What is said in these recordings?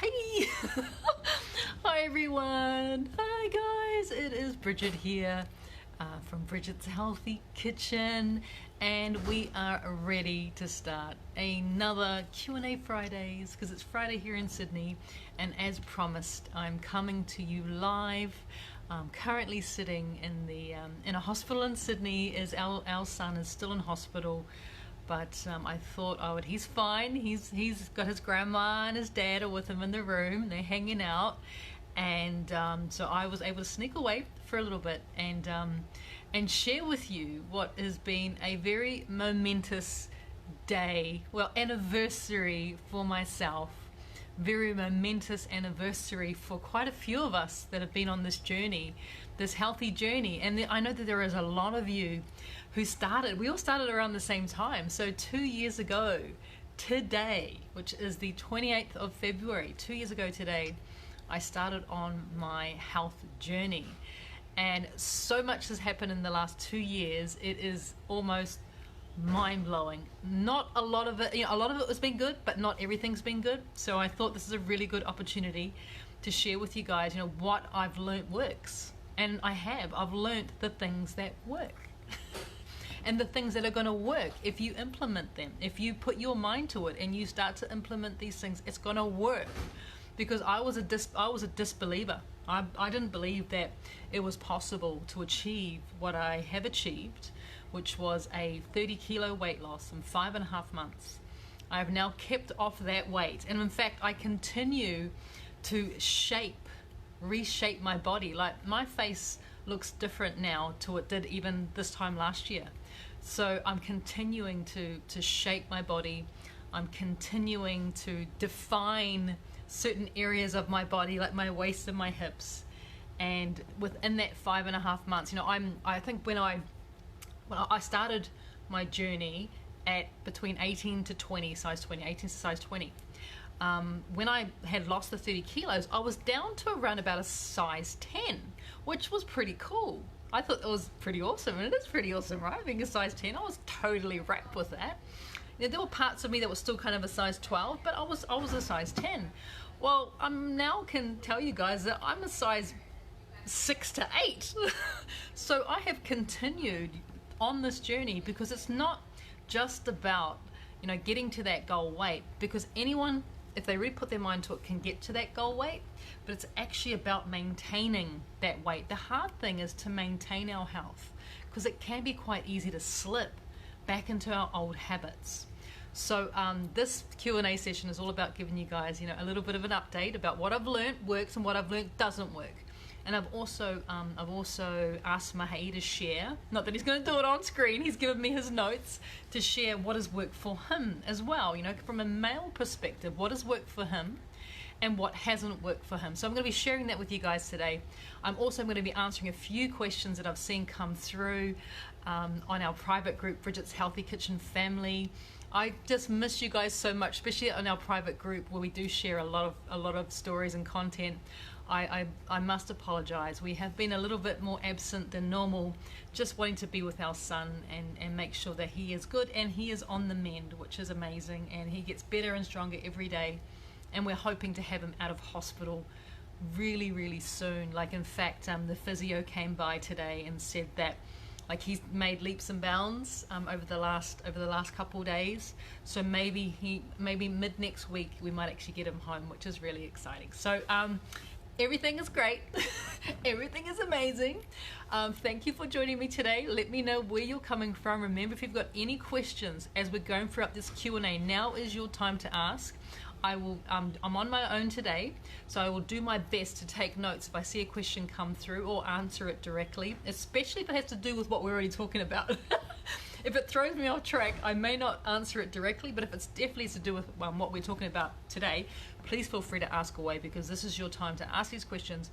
Hey! Hi everyone! Hi guys! It is Bridget here from Bridget's Healthy Kitchen, and we are ready to start another Q&A Fridays because it's Friday here in Sydney, and as promised I'm coming to you live. I'm currently sitting in a hospital in Sydney as our son is still in hospital. But I thought, he's fine. He's got his grandma and his dad are with him in the room. They're hanging out, and so I was able to sneak away for a little bit and share with you what has been a very momentous day, well, anniversary for myself. Very momentous anniversary for quite a few of us that have been on this journey, this healthy journey. And I know that there is a lot of you who we all started around the same time. So 2 years ago today, which is the 28th of February, 2 years ago today, I started on my health journey. And so much has happened in the last 2 years. It is almost mind-blowing. Not a lot of it, a lot of it has been good, but not everything's been good. So I thought this is a really good opportunity to share with you guys, what I've learned works. And I've learned the things that work. And the things that are going to work if you implement them. If you put your mind to it and you start to implement these things, it's going to work. Because I was a disbeliever. I didn't believe that it was possible to achieve what I have achieved, which was a 30-kilo weight loss in 5.5 months. I have now kept off that weight, and in fact I continue to reshape my body. Like, my face looks different now to what it did even this time last year. So I'm continuing to shape my body. I'm continuing to define certain areas of my body, like my waist and my hips. And within that 5.5 months, I think when I started my journey at between 18 to 20, size 20, 18 to size 20. When I had lost the 30 kilos, I was down to around about a size 10, which was pretty cool. I thought it was pretty awesome, and it is pretty awesome, right? Being a size 10, I was totally wrapped with that. There were parts of me that were still kind of a size 12, but I was a size 10. Well, I now can tell you guys that I'm a size 6 to 8. So I have continued on this journey because it's not just about, getting to that goal weight, because anyone, if they really put their mind to it, can get to that goal weight, but it's actually about maintaining that weight. The hard thing is to maintain our health, because it can be quite easy to slip back into our old habits. So this Q&A session is all about giving you guys, a little bit of an update about what I've learned works and what I've learned doesn't work. And I've also asked Mahei to share, not that he's going to do it on screen, he's given me his notes to share what has worked for him as well, from a male perspective, what has worked for him and what hasn't worked for him. So I'm going to be sharing that with you guys today. I'm also going to be answering a few questions that I've seen come through on our private group, Bridget's Healthy Kitchen family. I just miss you guys so much, especially on our private group where we do share a lot of stories and content. I must apologize. We have been a little bit more absent than normal, just wanting to be with our son and make sure that he is good and he is on the mend, which is amazing, and he gets better and stronger every day. And we're hoping to have him out of hospital really, really soon. Like, in fact, the physio came by today and said that he's made leaps and bounds over the last couple of days. So maybe mid next week we might actually get him home, which is really exciting. So everything is great. Everything is amazing. Thank you for joining me today. Let me know where you're coming from. Remember, if you've got any questions as we're going throughout this Q&A, now is your time to ask. I'm on my own today, so I will do my best to take notes if I see a question come through or answer it directly, especially if it has to do with what we're already talking about. If it throws me off track, I may not answer it directly, but if it's definitely to do with what we're talking about today, please feel free to ask away, because this is your time to ask these questions,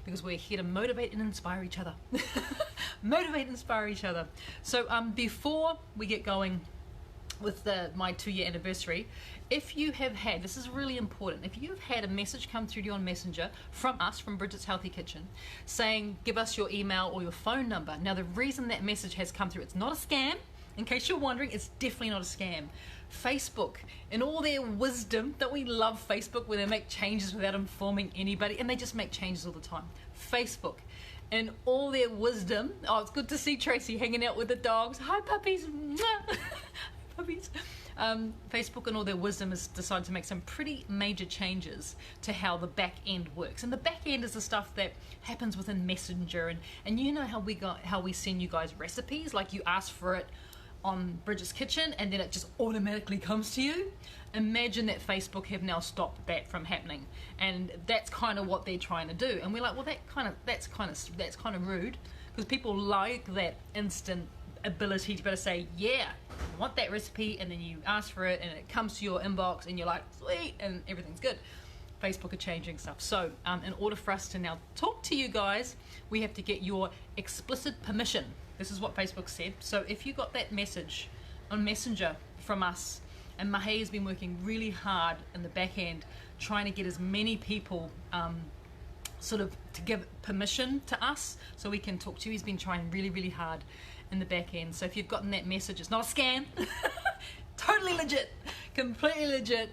because we're here to motivate and inspire each other. Motivate and inspire each other. So before we get going with my 2-year anniversary, if you have had, this is really important, if you've had a message come through to you on Messenger from us, from Bridget's Healthy Kitchen, saying give us your email or your phone number. Now, the reason that message has come through, it's not a scam. In case you're wondering, it's definitely not a scam. Facebook, in all their wisdom, don't we love Facebook when they make changes without informing anybody, and they just make changes all the time. Facebook, in all their wisdom, oh, it's good to see Tracy hanging out with the dogs. Hi puppies. Puppies. Facebook in all their wisdom has decided to make some pretty major changes to how the back end works. And the back end is the stuff that happens within Messenger, and you know how we send you guys recipes, like you ask for it on Bridget's Kitchen and then it just automatically comes to you. Imagine that Facebook have now stopped that from happening, and that's kind of what they're trying to do. And we're like, well, that's kind of rude, because people like that instant ability to be able to say, yeah, I want that recipe, and then you ask for it and it comes to your inbox and you're like, sweet, and everything's good. Facebook are changing stuff. So in order for us to now talk to you guys, we have to get your explicit permission. This is what Facebook said. So if you got that message on Messenger from us, and Mahe has been working really hard in the back end trying to get as many people sort of to give permission to us so we can talk to you. He's been trying really, really hard in the back end. So if you've gotten that message, it's not a scam. Totally legit, completely legit.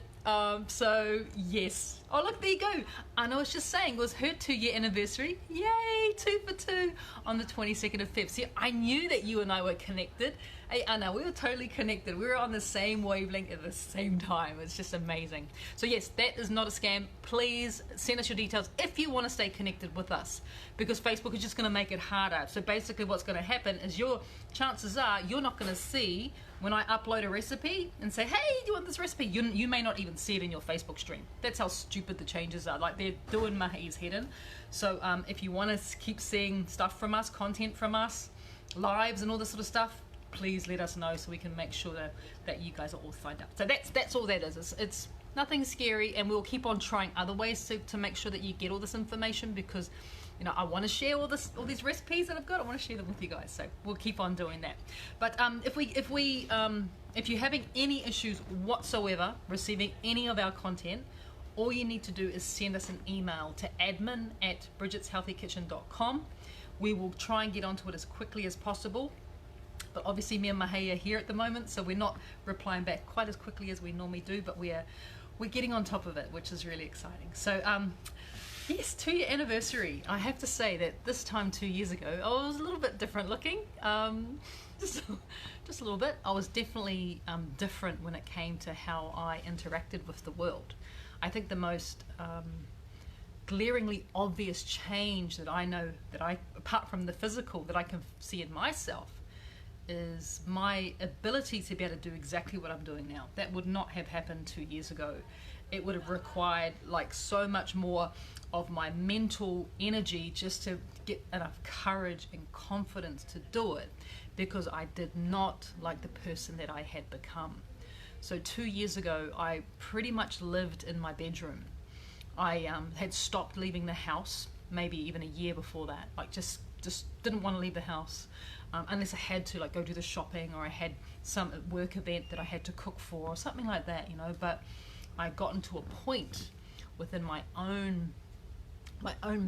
So yes. Oh look, there you go. I was just saying, it was her 2-year anniversary. Yay, 2 for 2 on the 22nd of Feb. See, I knew that you and I were connected. Hey Anna, we were totally connected. We were on the same wavelength at the same time. It's just amazing. So yes, that is not a scam. Please send us your details if you want to stay connected with us, because Facebook is just going to make it harder. So basically what's going to happen is your chances are you're not going to see when I upload a recipe and say, hey, do you want this recipe? You may not even see it in your Facebook stream. That's how stupid the changes are. Like, they're doing Mahe's head in. So if you want to keep seeing stuff from us, content from us, lives and all this sort of stuff, please let us know so we can make sure that you guys are all signed up. So that's all that is. It's nothing scary, and we'll keep on trying other ways to make sure that you get all this information, because I want to share all these recipes that I've got. I want to share them with you guys, so we'll keep on doing that. But if you're having any issues whatsoever receiving any of our content, all you need to do is send us an email to admin@bridgetshealthykitchen.com. We will try and get onto it as quickly as possible. But obviously me and Mahe are here at the moment, so we're not replying back quite as quickly as we normally do, but we're getting on top of it, which is really exciting. So yes, 2-year anniversary. I have to say that this time 2 years ago, I was a little bit different looking. Just a little bit. I was definitely different when it came to how I interacted with the world. I think the most glaringly obvious change that I know, apart from the physical, that I can see in myself, is my ability to be able to do exactly what I'm doing now. That would not have happened 2 years ago. It would have required like so much more of my mental energy just to get enough courage and confidence to do it, because I did not like the person that I had become. So 2 years ago, I pretty much lived in my bedroom. I had stopped leaving the house, maybe even a year before that. Like just didn't want to leave the house. Unless I had to, like, go do the shopping, or I had some work event that I had to cook for, or something like that, but I got into a point within my own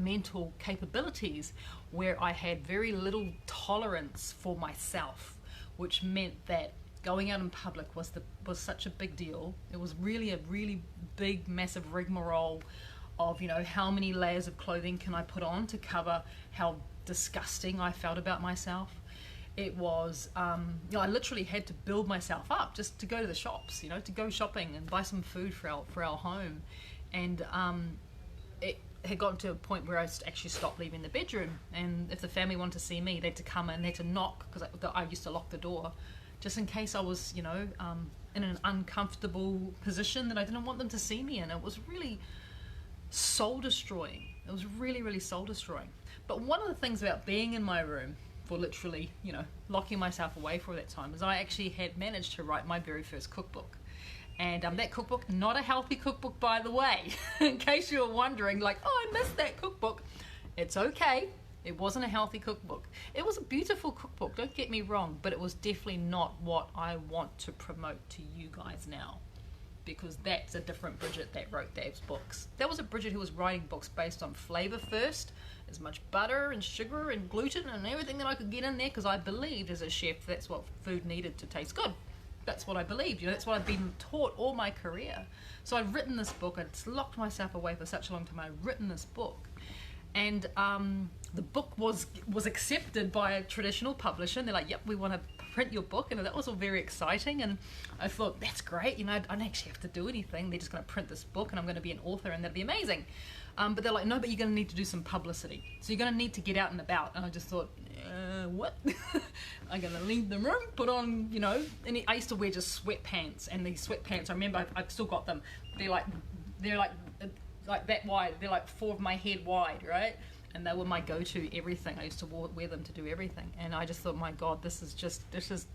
mental capabilities where I had very little tolerance for myself, which meant that going out in public was such a big deal. It was really a really big, massive rigmarole of, how many layers of clothing can I put on to cover how disgusting I felt about myself. It was, I literally had to build myself up just to go to the shops, to go shopping and buy some food for our home. And it had gotten to a point where I actually stopped leaving the bedroom. And if the family wanted to see me, they had to come in, they had to knock, because I used to lock the door, just in case I was, in an uncomfortable position that I didn't want them to see me in. It was really soul destroying. It was really, really soul destroying. But one of the things about being in my room for literally, locking myself away for that time, is I actually had managed to write my very first cookbook. And that cookbook, not a healthy cookbook, by the way, in case you were wondering, like, oh, I missed that cookbook. It's okay. It wasn't a healthy cookbook. It was a beautiful cookbook, don't get me wrong, but it was definitely not what I want to promote to you guys now, because that's a different Bridget that wrote those books. That was a Bridget who was writing books based on flavor first, as much butter and sugar and gluten and everything that I could get in there, because I believed as a chef that's what food needed to taste good. that's what I believed. You know, that's what I've been taught all my career. So I've written this book. I'd locked myself away for such a long time. I've written this book, and the book was accepted by a traditional publisher. And they're like, "Yep, we want to print your book," and that was all very exciting. And I thought, that's great. You know, I don't actually have to do anything. They're just going to print this book, and I'm going to be an author, and that'll be amazing. But they're like, "No, but you're going to need to do some publicity. So you're going to need to get out and about." And I just thought, what? I'm going to leave the room, put on, you know, and I used to wear just sweatpants, and these sweatpants, I remember I've still got them. They're like that wide. They're like 4 of my head wide, right? And they were my go-to everything. I used to wear them to do everything. And I just thought, my God, this is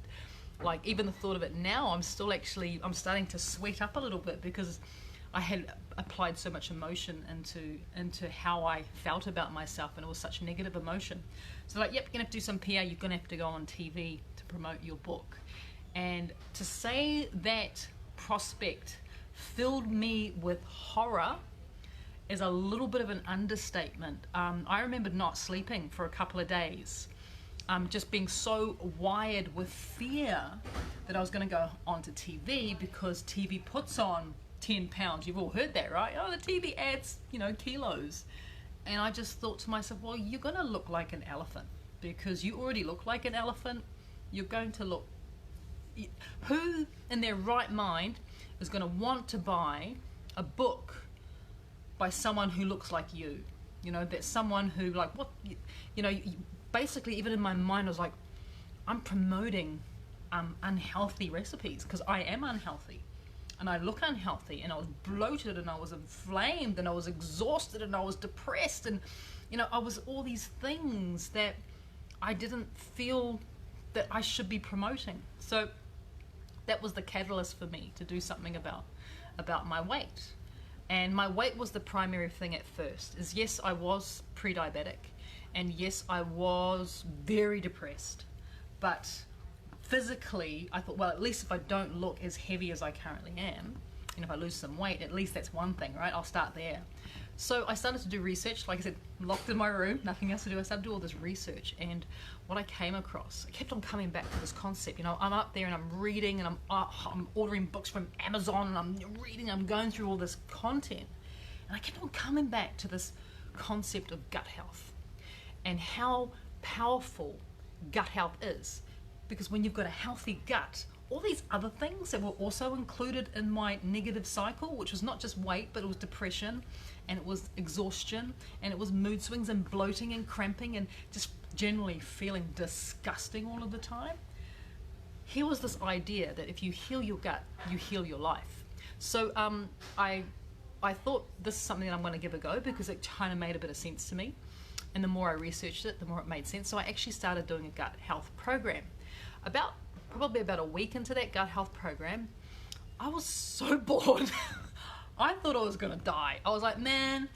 like, even the thought of it now, I'm starting to sweat up a little bit, because I had applied so much emotion into how I felt about myself, and it was such negative emotion. So like, yep, you're gonna have to do some PR, you're gonna have to go on TV to promote your book. And to say that prospect filled me with horror is a little bit of an understatement. I remembered not sleeping for a couple of days, just being so wired with fear that I was gonna go onto TV, because TV puts on 10 pounds. You've all heard that, right? Oh, the TV adds, you know, kilos. And I just thought to myself, well, you're going to look like an elephant, because you already look like an elephant. You're going to look... Who in their right mind is going to want to buy a book by someone who looks like you? You know, that someone who, like, what... You know, basically, even in my mind, I was like, I'm promoting unhealthy recipes, because I am unhealthy. And I look unhealthy, and I was bloated, and I was inflamed, and I was exhausted, and I was depressed, and, you know, I was all these things that I didn't feel that I should be promoting. So that was the catalyst for me to do something about my weight. And my weight was the primary thing at first. Is yes, I was pre-diabetic, and yes, I was very depressed, but physically, I thought, well, at least if I don't look as heavy as I currently am, and if I lose some weight, at least that's one thing, right? I'll start there. So I started to do research. Like I said, locked in my room, nothing else to do. I started to do all this research, and what I came across, I kept on coming back to this concept. You know, I'm up there and I'm reading, and I'm ordering books from Amazon, and I'm reading, I'm going through all this content, and I kept on coming back to this concept of gut health and how powerful gut health is. Because when you've got a healthy gut, all these other things that were also included in my negative cycle, which was not just weight, but it was depression, and it was exhaustion, and it was mood swings and bloating and cramping and just generally feeling disgusting all of the time. Here was this idea that if you heal your gut, you heal your life. So I thought this is something that I'm going to give a go, because it kind of made a bit of sense to me. And the more I researched it, the more it made sense. So I actually started doing a gut health program. Probably about a week into that gut health program, I was so bored. I thought I was gonna die. I was like, man,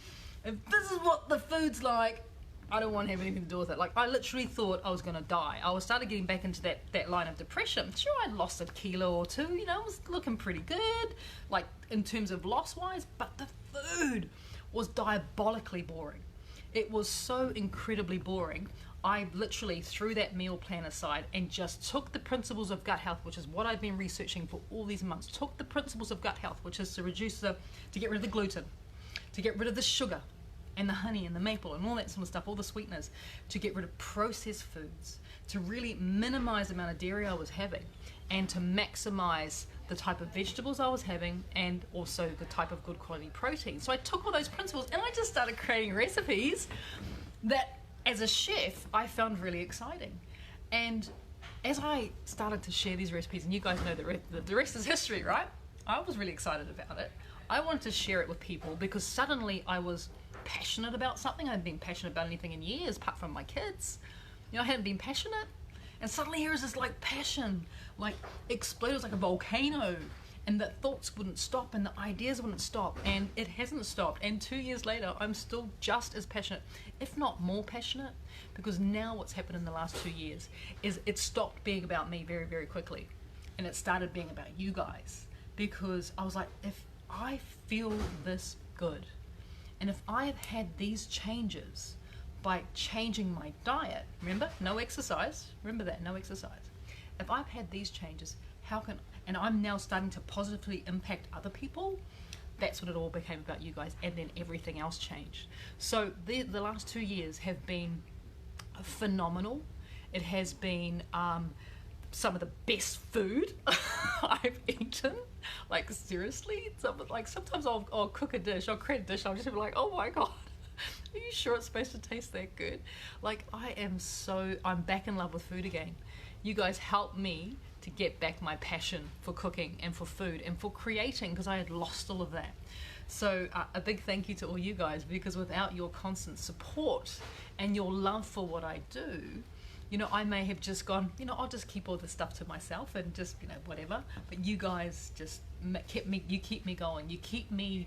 if this is what the food's like, I don't want to have anything to do with it. Like, I literally thought I was gonna die. I started getting back into that line of depression. Sure, I'd lost a kilo or two, you know, I was looking pretty good, like in terms of loss wise, but the food was diabolically boring. It was so incredibly boring. I literally threw that meal plan aside and just took the principles of gut health, which is what I've been researching for all these months. Took the principles of gut health, which is to get rid of the gluten, to get rid of the sugar and the honey and the maple and all that sort of stuff, all the sweeteners, to get rid of processed foods, to really minimize the amount of dairy I was having, and to maximize the type of vegetables I was having, and also the type of good quality protein. So I took all those principles and I just started creating recipes that, as a chef, I found really exciting. And as I started to share these recipes, and you guys know the rest is history, right? I was really excited about it. I wanted to share it with people, because suddenly I was passionate about something. I hadn't been passionate about anything in years, apart from my kids. You know, I hadn't been passionate. And suddenly here is this like passion, like exploded like a volcano. And the thoughts wouldn't stop, and the ideas wouldn't stop, and it hasn't stopped. And 2 years later, I'm still just as passionate, if not more passionate, because now what's happened in the last 2 years is it stopped being about me very, very quickly, and it started being about you guys. Because I was like, if I feel this good, and if I have had these changes by changing my diet, remember, no exercise, remember that, no exercise. If I've had these changes, how can, and I'm now starting to positively impact other people, that's what it all became about, you guys. And then everything else changed. So the last 2 years have been phenomenal. It has been some of the best food I've eaten. Like, seriously, sometimes I'll cook a dish, I'll create a dish, I'll just be like, oh my god, are you sure it's supposed to taste that good? Like, I'm back in love with food again. You guys helped me to get back my passion for cooking and for food and for creating, because I had lost all of that. So a big thank you to all you guys, because without your constant support and your love for what I do, you know, I may have just gone, you know, I'll just keep all this stuff to myself and just, you know, whatever. But you guys just keep me going. You keep me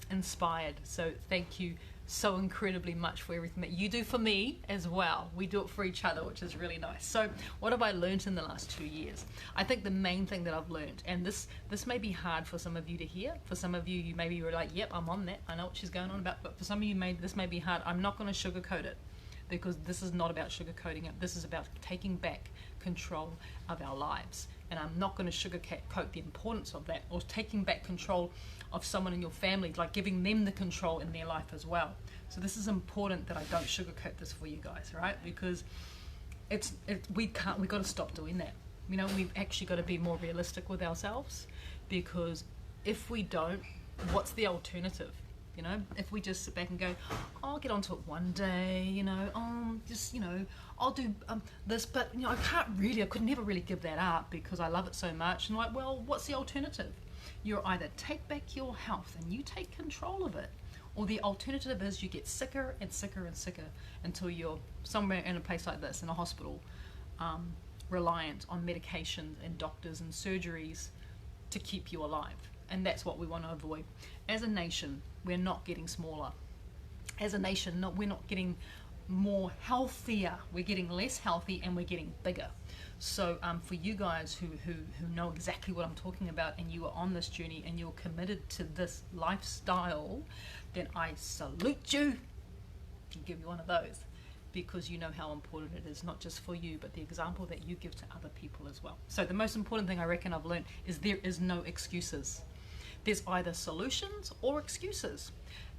inspired. So thank you so incredibly much for everything that you do for me as well. We do it for each other, which is really nice. So what have I learned in the last 2 years? I think the main thing that I've learned, and this may be hard for some of you to hear. For some of you, maybe were like, yep, I'm on that. I know what she's going on about. But for some of you, this may be hard. I'm not going to sugarcoat it, because this is not about sugarcoating it. This is about taking back control of our lives. And I'm not going to sugarcoat the importance of that, or taking back control of someone in your family, like giving them the control in their life as well. So this is important that I don't sugarcoat this for you guys, right? Because we got to stop doing that. You know, we've actually got to be more realistic with ourselves, because if we don't, what's the alternative? You know, if we just sit back and go, oh, I'll get onto it one day, you know, just, you know, I'll do this, but, you know, I could never really give that up because I love it so much. And like, well, what's the alternative? You're either take back your health and you take control of it, or the alternative is you get sicker and sicker and sicker until you're somewhere in a place like this, in a hospital, reliant on medications and doctors and surgeries to keep you alive. And that's what we want to avoid. As a nation, we're not getting smaller. As a nation, we're not getting more healthier. We're getting less healthy, and we're getting bigger. So for you guys who know exactly what I'm talking about, and you are on this journey and you're committed to this lifestyle, then I salute you and give you one of those, because you know how important it is, not just for you, but the example that you give to other people as well. So the most important thing I reckon I've learned is there is no excuses. There's either solutions or excuses.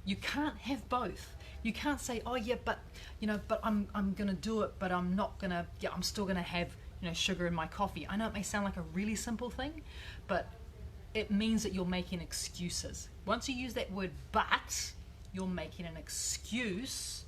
You can't have both. You can't say, oh yeah, but you know, but I'm gonna do it, but I'm not gonna, yeah, I'm still gonna have, you know, sugar in my coffee. I know it may sound like a really simple thing, but it means that you're making excuses. Once you use that word but, you're making an excuse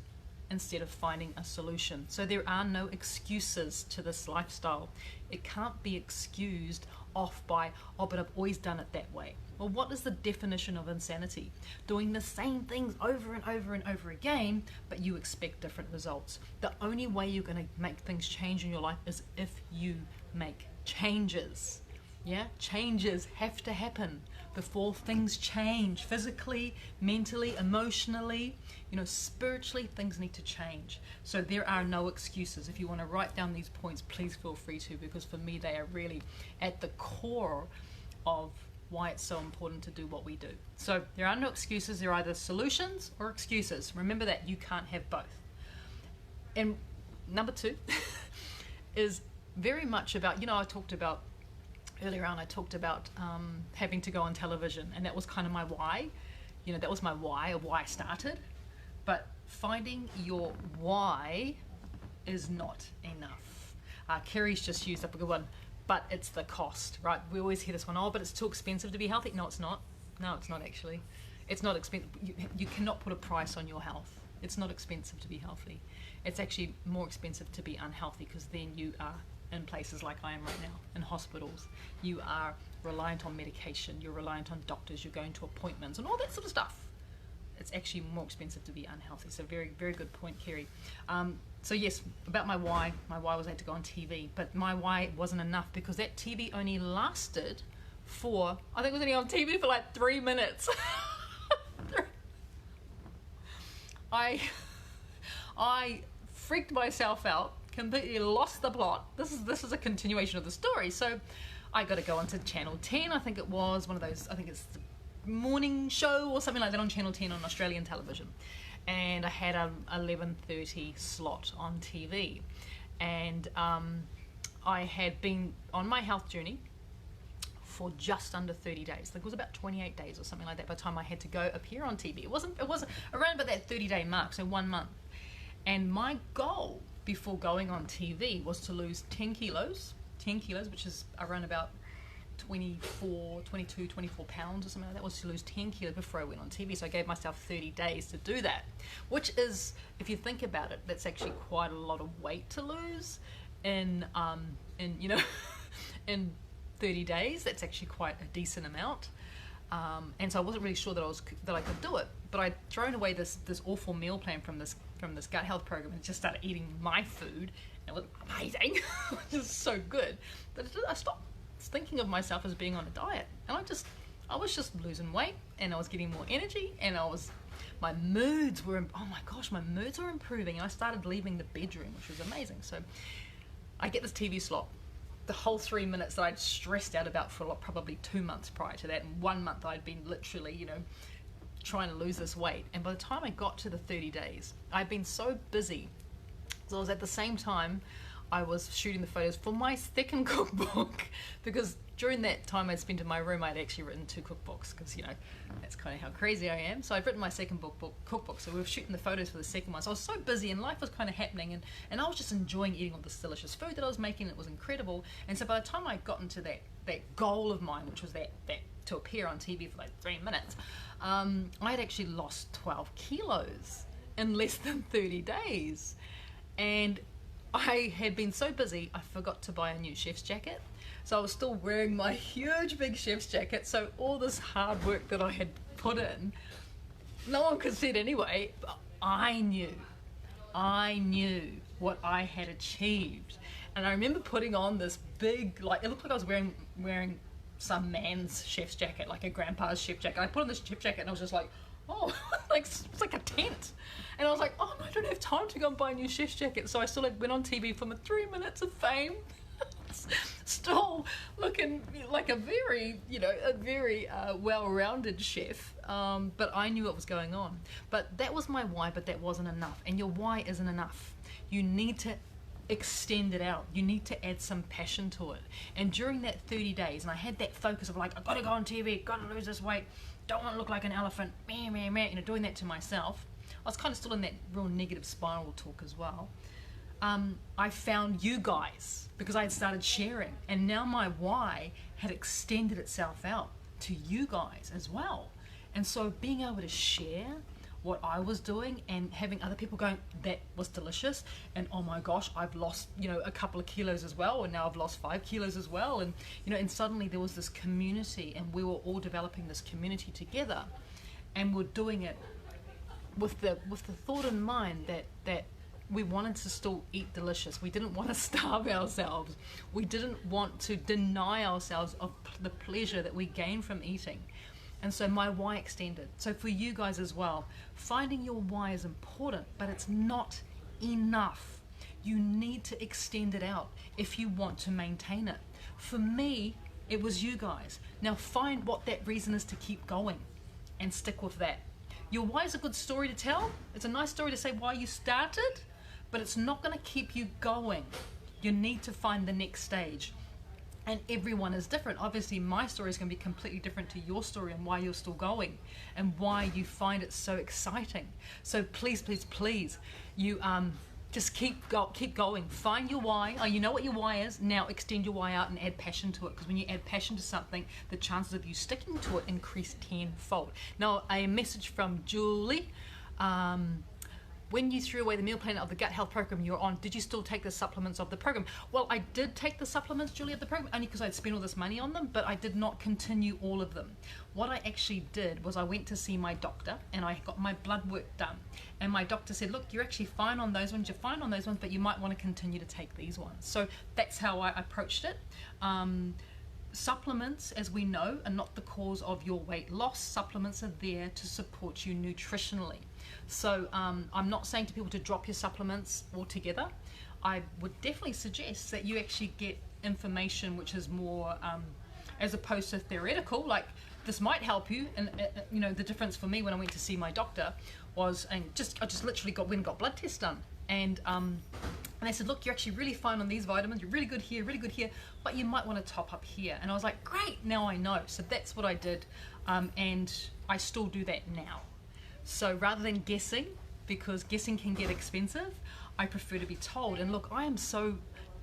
instead of finding a solution. So there are no excuses to this lifestyle. It can't be excused off by, oh, but I've always done it that way. Well, what is the definition of insanity? Doing the same things over and over and over again, but you expect different results. The only way you're going to make things change in your life is if you make changes. Yeah, changes have to happen before things change. Physically, mentally, emotionally, you know, spiritually, things need to change. So there are no excuses. If you want to write down these points, please feel free to, because for me they are really at the core of why it's so important to do what we do. So there are no excuses. There are either solutions or excuses. Remember that you can't have both. And number 2 is very much about, you know, I talked about earlier on, having to go on television, and that was kind of my why. You know, that was my why of why I started. But finding your why is not enough. Kerry's just used up a good one. But it's the cost, right? We always hear this one, oh, but it's too expensive to be healthy. No, it's not. No, it's not actually. It's not expensive. You cannot put a price on your health. It's not expensive to be healthy. It's actually more expensive to be unhealthy, because then you are in places like I am right now, in hospitals. You are reliant on medication. You're reliant on doctors. You're going to appointments and all that sort of stuff. It's actually more expensive to be unhealthy. So very, very good point, Kerry. So yes, about my why was I had to go on TV, but my why wasn't enough, because that TV only lasted for, I think it was only on TV for like 3 minutes. I freaked myself out, completely lost the plot. This is a continuation of the story. So I got to go onto Channel 10, I think it was, one of those, I think it's the morning show or something like that on Channel 10 on Australian television. And I had a 11:30 slot on TV, and I had been on my health journey for just under 30 days. I think it was about 28 days or something like that by the time I had to go appear on TV. It wasn't around about that 30-day mark, so 1 month. And my goal before going on TV was to lose 10 kilos, which is around about 24 pounds or something like that, was to lose 10 kilos before I went on TV. So I gave myself 30 days to do that, which is, if you think about it, that's actually quite a lot of weight to lose in you know, in 30 days. That's actually quite a decent amount. And so I wasn't really sure that I could do it, but I'd thrown away this awful meal plan from this gut health program and just started eating my food. And it was amazing. It was so good. But I stopped thinking of myself as being on a diet, and I was just losing weight, and I was getting more energy, and my moods were, oh my gosh, my moods were improving, and I started leaving the bedroom, which was amazing. So I get this TV slot, the whole 3 minutes that I'd stressed out about for probably 2 months prior to that, and 1 month I'd been literally, you know, trying to lose this weight. And by the time I got to the 30 days, I'd been so busy. So I was at the same time I was shooting the photos for my second cookbook, because during that time I'd spent in my room, I'd actually written 2 cookbooks, because, you know, that's kind of how crazy I am. So I'd written my second cookbook, so we were shooting the photos for the second one. So I was so busy, and life was kind of happening, and I was just enjoying eating all this delicious food that I was making. It was incredible. And so by the time I got into that goal of mine, which was that to appear on TV for like 3 minutes, I had actually lost 12 kilos in less than 30 days. And I had been so busy, I forgot to buy a new chef's jacket. So I was still wearing my huge big chef's jacket. So all this hard work that I had put in, no one could see it anyway, but I knew what I had achieved. And I remember putting on this big, like, it looked like I was wearing some man's chef's jacket, like a grandpa's chef jacket. I put on this chef jacket and I was just like, oh, it's like a tent. And I was like, oh no, I don't have time to go and buy a new chef's jacket. So I still went on TV for my 3 minutes of fame, still looking like a very well-rounded chef. But I knew what was going on. But that was my why, but that wasn't enough. And your why isn't enough. You need to extend it out. You need to add some passion to it. And during that 30 days, and I had that focus of like, I've got to go on TV, got to lose this weight, don't want to look like an elephant, meh, doing that to myself. I was kind of still in that real negative spiral talk as well. I found you guys because I had started sharing, and now my why had extended itself out to you guys as well. And so being able to share what I was doing and having other people going, that was delicious, and oh my gosh, I've lost, you know, a couple of kilos as well, and now I've lost 5 kilos as well, and you know, and suddenly there was this community, and we were all developing this community together, and we're doing it with the thought in mind that we wanted to still eat delicious. We didn't want to starve ourselves. We didn't want to deny ourselves of the pleasure that we gain from eating. And so my why extended. So for you guys as well, finding your why is important, but it's not enough. You need to extend it out if you want to maintain it. For me, it was you guys. Now find what that reason is to keep going and stick with that. Your why is a good story to tell. It's a nice story to say why you started, but it's not going to keep you going. You need to find the next stage. And everyone is different. Obviously, my story is going to be completely different to your story and why you're still going and why you find it so exciting. So please, please, please, you just keep going. Find your why. Oh, you know what your why is. Now extend your why out and add passion to it. Because when you add passion to something, the chances of you sticking to it increase tenfold. Now, a message from Julie. When you threw away the meal plan of the gut health program you were on, did you still take the supplements of the program? Well, I did take the supplements, Julie, of the program, only because I'd spent all this money on them, but I did not continue all of them. What I actually did was I went to see my doctor and I got my blood work done. And my doctor said, look, you're actually fine on those ones, but you might want to continue to take these ones. So that's how I approached it. Supplements, as we know, are not the cause of your weight loss. Supplements are there to support you nutritionally. So I'm not saying to people to drop your supplements altogether. I would definitely suggest that you actually get information which is more as opposed to theoretical, like this might help you. And you know, the difference for me when I went to see my doctor was, I just literally went and got blood tests done, and And they said, look, you're actually really fine on these vitamins, you're really good here, but you might want to top up here. And I was like, great, now I know. So that's what I did, and I still do that now. So rather than guessing, because guessing can get expensive, I prefer to be told. And look, I am so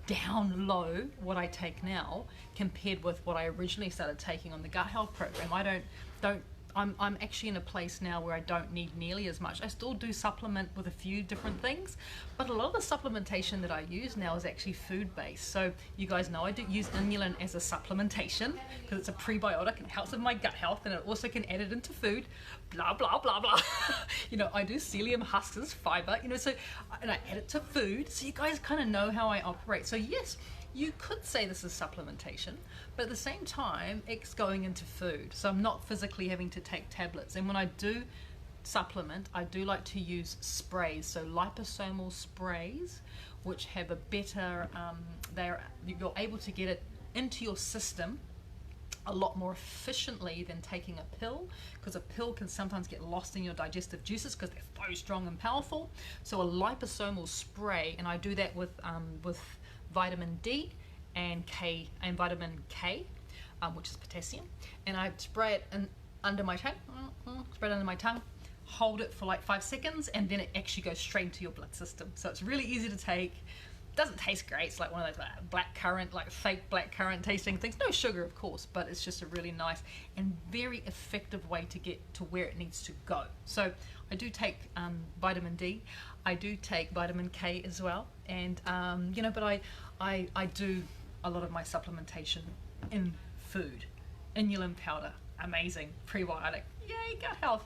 down low what I take now compared with what I originally started taking on the gut health program. I'm actually in a place now where I don't need nearly as much. I still do supplement with a few different things, but a lot of the supplementation that I use now is actually food-based. So you guys know I do use inulin as a supplementation because it's a prebiotic and it helps with my gut health, and it also can add it into food, blah, blah, blah, blah. You know, I do psyllium husks as fiber, you know, so, and I add it to food. So you guys kind of know how I operate. So yes, you could say this is supplementation, but at the same time, it's going into food. So I'm not physically having to take tablets. And when I do supplement, I do like to use sprays. So liposomal sprays, which have a better, you're able to get it into your system a lot more efficiently than taking a pill, because a pill can sometimes get lost in your digestive juices because they're so strong and powerful. So a liposomal spray, and I do that with vitamin D and K, and vitamin K, which is potassium, and I spray it under my tongue, hold it for like 5 seconds, and then it actually goes straight into your blood system. So it's really easy to take. Doesn't taste great. It's like one of those black currant, like fake black currant tasting things. No sugar, of course, but it's just a really nice and very effective way to get to where it needs to go. So I do take vitamin D. I do take vitamin K as well, and you know, but I do a lot of my supplementation in food. Inulin powder, amazing, prebiotic, yay, gut health.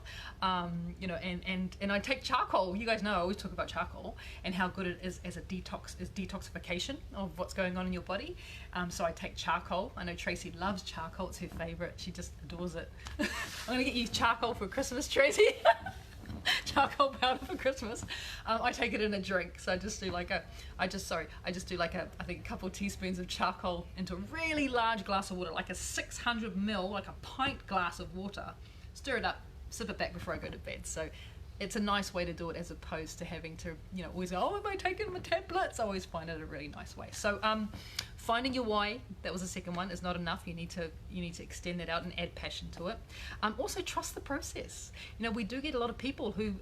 You know, and I take charcoal. You guys know I always talk about charcoal and how good it is as a detoxification of what's going on in your body. So I take charcoal. I know Tracy loves charcoal. It's her favorite. She just adores it. I'm gonna get you charcoal for Christmas, Tracy. Charcoal powder for Christmas. I take it in a drink, so I just do like I think a couple teaspoons of charcoal into a really large glass of water, like a 600 ml, like a pint glass of water. Stir it up, sip it back before I go to bed. So it's a nice way to do it, as opposed to having to, you know, always go, oh, am I taking my tablets? I always find it a really nice way. So finding your why, that was the second one, is not enough. You need to extend that out and add passion to it. Also trust the process. You know, we do get a lot of people who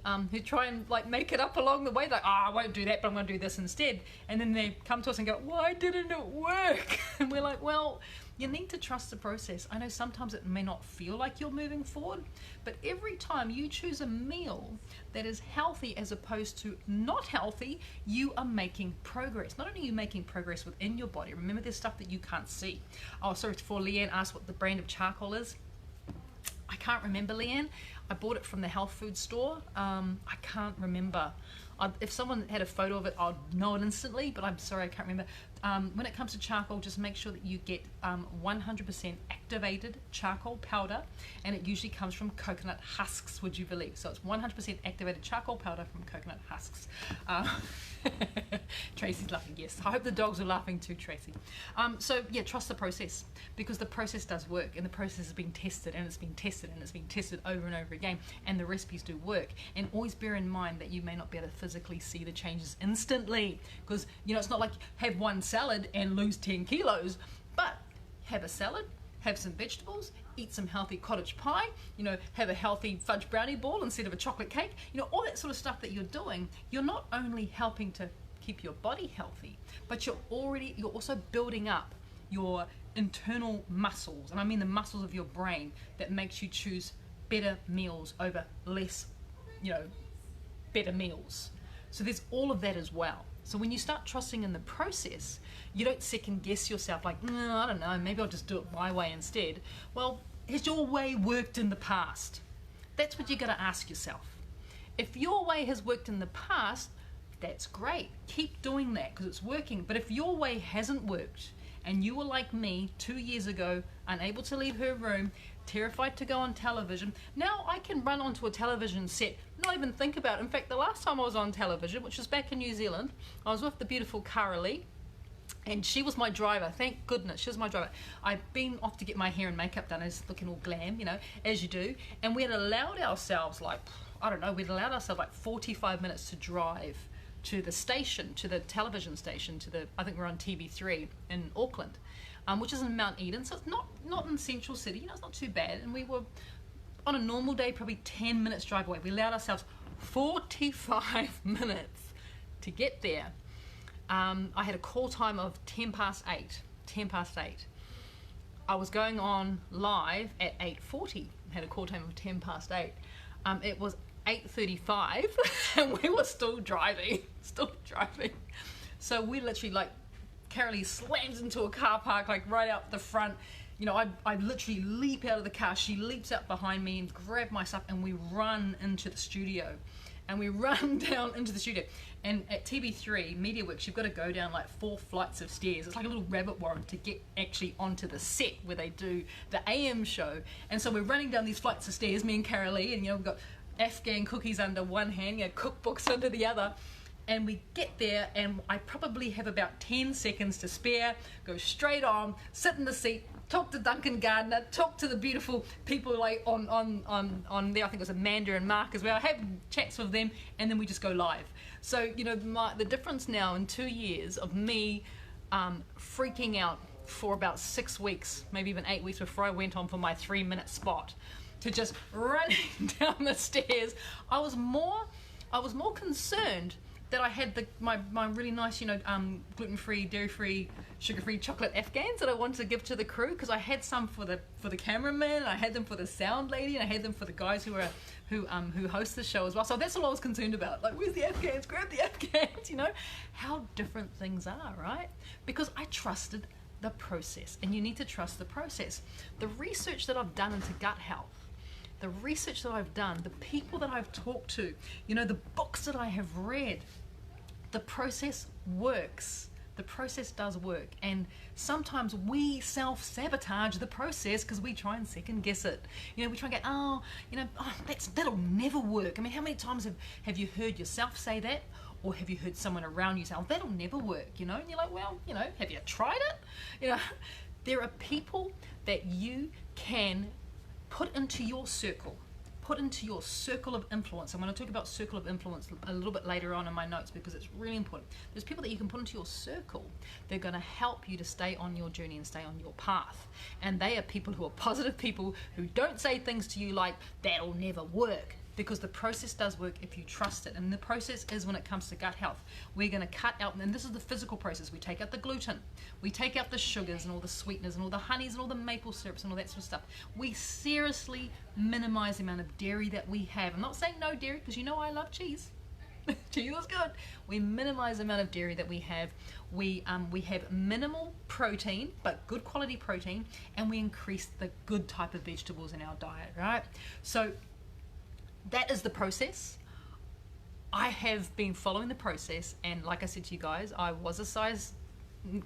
try and like make it up along the way, like, I won't do that, but I'm going to do this instead. And then they come to us and go, why didn't it work? And we're like, well, you need to trust the process. I know sometimes it may not feel like you're moving forward, but every time you choose a meal that is healthy as opposed to not healthy, you are making progress. Not only are you making progress within your body, remember there's stuff that you can't see. Oh, sorry, for Leanne asked what the brand of charcoal is. I can't remember, Leanne. I bought it from the health food store. I can't remember. If someone had a photo of it, I'd know it instantly, but I'm sorry, I can't remember. When it comes to charcoal, just make sure that you get 100% activated charcoal powder, and it usually comes from coconut husks, would you believe? So it's 100% activated charcoal powder from coconut husks. Tracy's laughing, yes. I hope the dogs are laughing too, Tracy. So yeah, trust the process, because the process does work, and the process has been tested, and it's been tested, and it's been tested over and over again, and the recipes do work. And always bear in mind that you may not be able to physically see the changes instantly, because, you know, it's not like have one salad and lose 10 kilos, but have a salad, have some vegetables, eat some healthy cottage pie, you know, have a healthy fudge brownie ball instead of a chocolate cake, you know, all that sort of stuff that you're doing. You're not only helping to keep your body healthy, but you're also building up your internal muscles, and I mean the muscles of your brain, that makes you choose better meals over less, you know, better meals. So there's all of that as well. So when you start trusting in the process, you don't second guess yourself like, no, I don't know, maybe I'll just do it my way instead. Well, has your way worked in the past? That's what you got to ask yourself. If your way has worked in the past, that's great. Keep doing that because it's working. But if your way hasn't worked, and you were like me 2 years ago, unable to leave her room, terrified to go on television, now I can run onto a television set, not even think about it. In fact, the last time I was on television, which was back in New Zealand, I was with the beautiful Carolee, and she was my driver. Thank goodness, she was my driver. I've been off to get my hair and makeup done. I was looking all glam, you know, as you do. And we had allowed ourselves like, I don't know, we'd allowed ourselves like 45 minutes to drive to the station, to the television station, I think we're on TV3 in Auckland, which is in Mount Eden, so it's not in Central City, you know, it's not too bad. And we were, on a normal day, probably 10 minutes drive away. We allowed ourselves 45 minutes to get there. I had a call time of 10 past 8. I was going on live at 8:40. Had a call time of 10 past 8. It was 8:35 and we were still driving. So we literally, like, Carolee slams into a car park, like right out the front. You know, I literally leap out of the car. She leaps out behind me and grab my stuff, and we run into the studio. And we run down into the studio. And at TV3, MediaWorks, you've got to go down like 4 flights of stairs. It's like a little rabbit warren to get actually onto the set where they do the AM show. And so we're running down these flights of stairs, me and Carolee, and, you know, we've got Afghan cookies under one hand, you know, cookbooks under the other. And we get there, and I probably have about 10 seconds to spare, go straight on, sit in the seat, talk to Duncan Gardner, talk to the beautiful people like on there. I think it was Amanda and Mark as well. I have chats with them, and then we just go live. So, you know, the difference now in 2 years of me freaking out for about 6 weeks, maybe even 8 weeks before I went on for my 3-minute spot, to just running down the stairs, I was more concerned that I had my really nice, you know, gluten-free, dairy-free, sugar-free chocolate Afghans that I wanted to give to the crew, because I had some for the cameraman, I had them for the sound lady, and I had them for the guys who host the show as well. So that's all I was concerned about. Like, where's the Afghans? Grab the Afghans, you know? How different things are, right? Because I trusted the process, and you need to trust the process. The research that I've done into gut health, the research that I've done, the people that I've talked to, you know, the books that I have read, the process works. The process does work. And sometimes we self-sabotage the process because we try and second guess it. You know, we try and go, that'll never work. I mean, how many times have you heard yourself say that? Or have you heard someone around you say, oh, that'll never work, you know? And you're like, well, you know, have you tried it? You know, there are people that you can put into your circle of influence. I'm going to talk about circle of influence a little bit later on in my notes because it's really important. There's people that you can put into your circle. They're going to help you to stay on your journey and stay on your path. And they are people who are positive people who don't say things to you like, that'll never work. Because the process does work if you trust it. And the process is, when it comes to gut health, we're going to cut out, and this is the physical process, we take out the gluten, we take out the sugars and all the sweeteners and all the honeys and all the maple syrups and all that sort of stuff. We seriously minimize the amount of dairy that we have. I'm not saying no dairy, because you know I love cheese. Cheese is good. We minimize the amount of dairy that we have. We have minimal protein, but good quality protein, and we increase the good type of vegetables in our diet, right? So that is the process. I have been following the process, and like I said to you guys, I was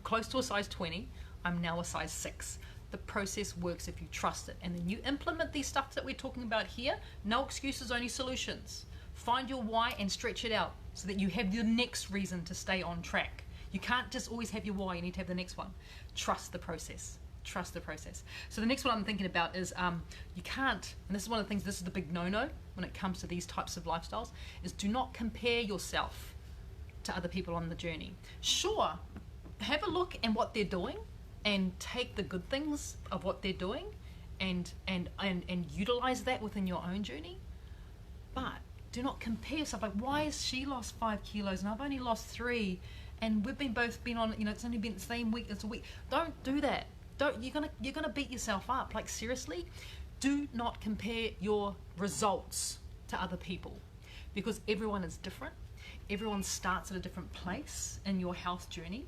close to a size 20. I'm now a size 6. The process works if you trust it, and then you implement these stuff that we're talking about here. No excuses, only solutions. Find your why and stretch it out so that you have the next reason to stay on track. You can't just always have your why, you need to have the next one. Trust the process. Trust the process. So the next one I'm thinking about is you can't, and this is one of the things, this is the big no-no when it comes to these types of lifestyles, is do not compare yourself to other people on the journey. Sure, have a look at what they're doing and take the good things of what they're doing and utilize that within your own journey, but do not compare yourself. Like, why has she lost 5 kilos and I've only lost 3, and we've both been on, you know, it's only been the same week, it's a week. Don't do that. You're gonna beat yourself up. Like, seriously, do not compare your results to other people, because everyone is different. Everyone starts at a different place in your health journey.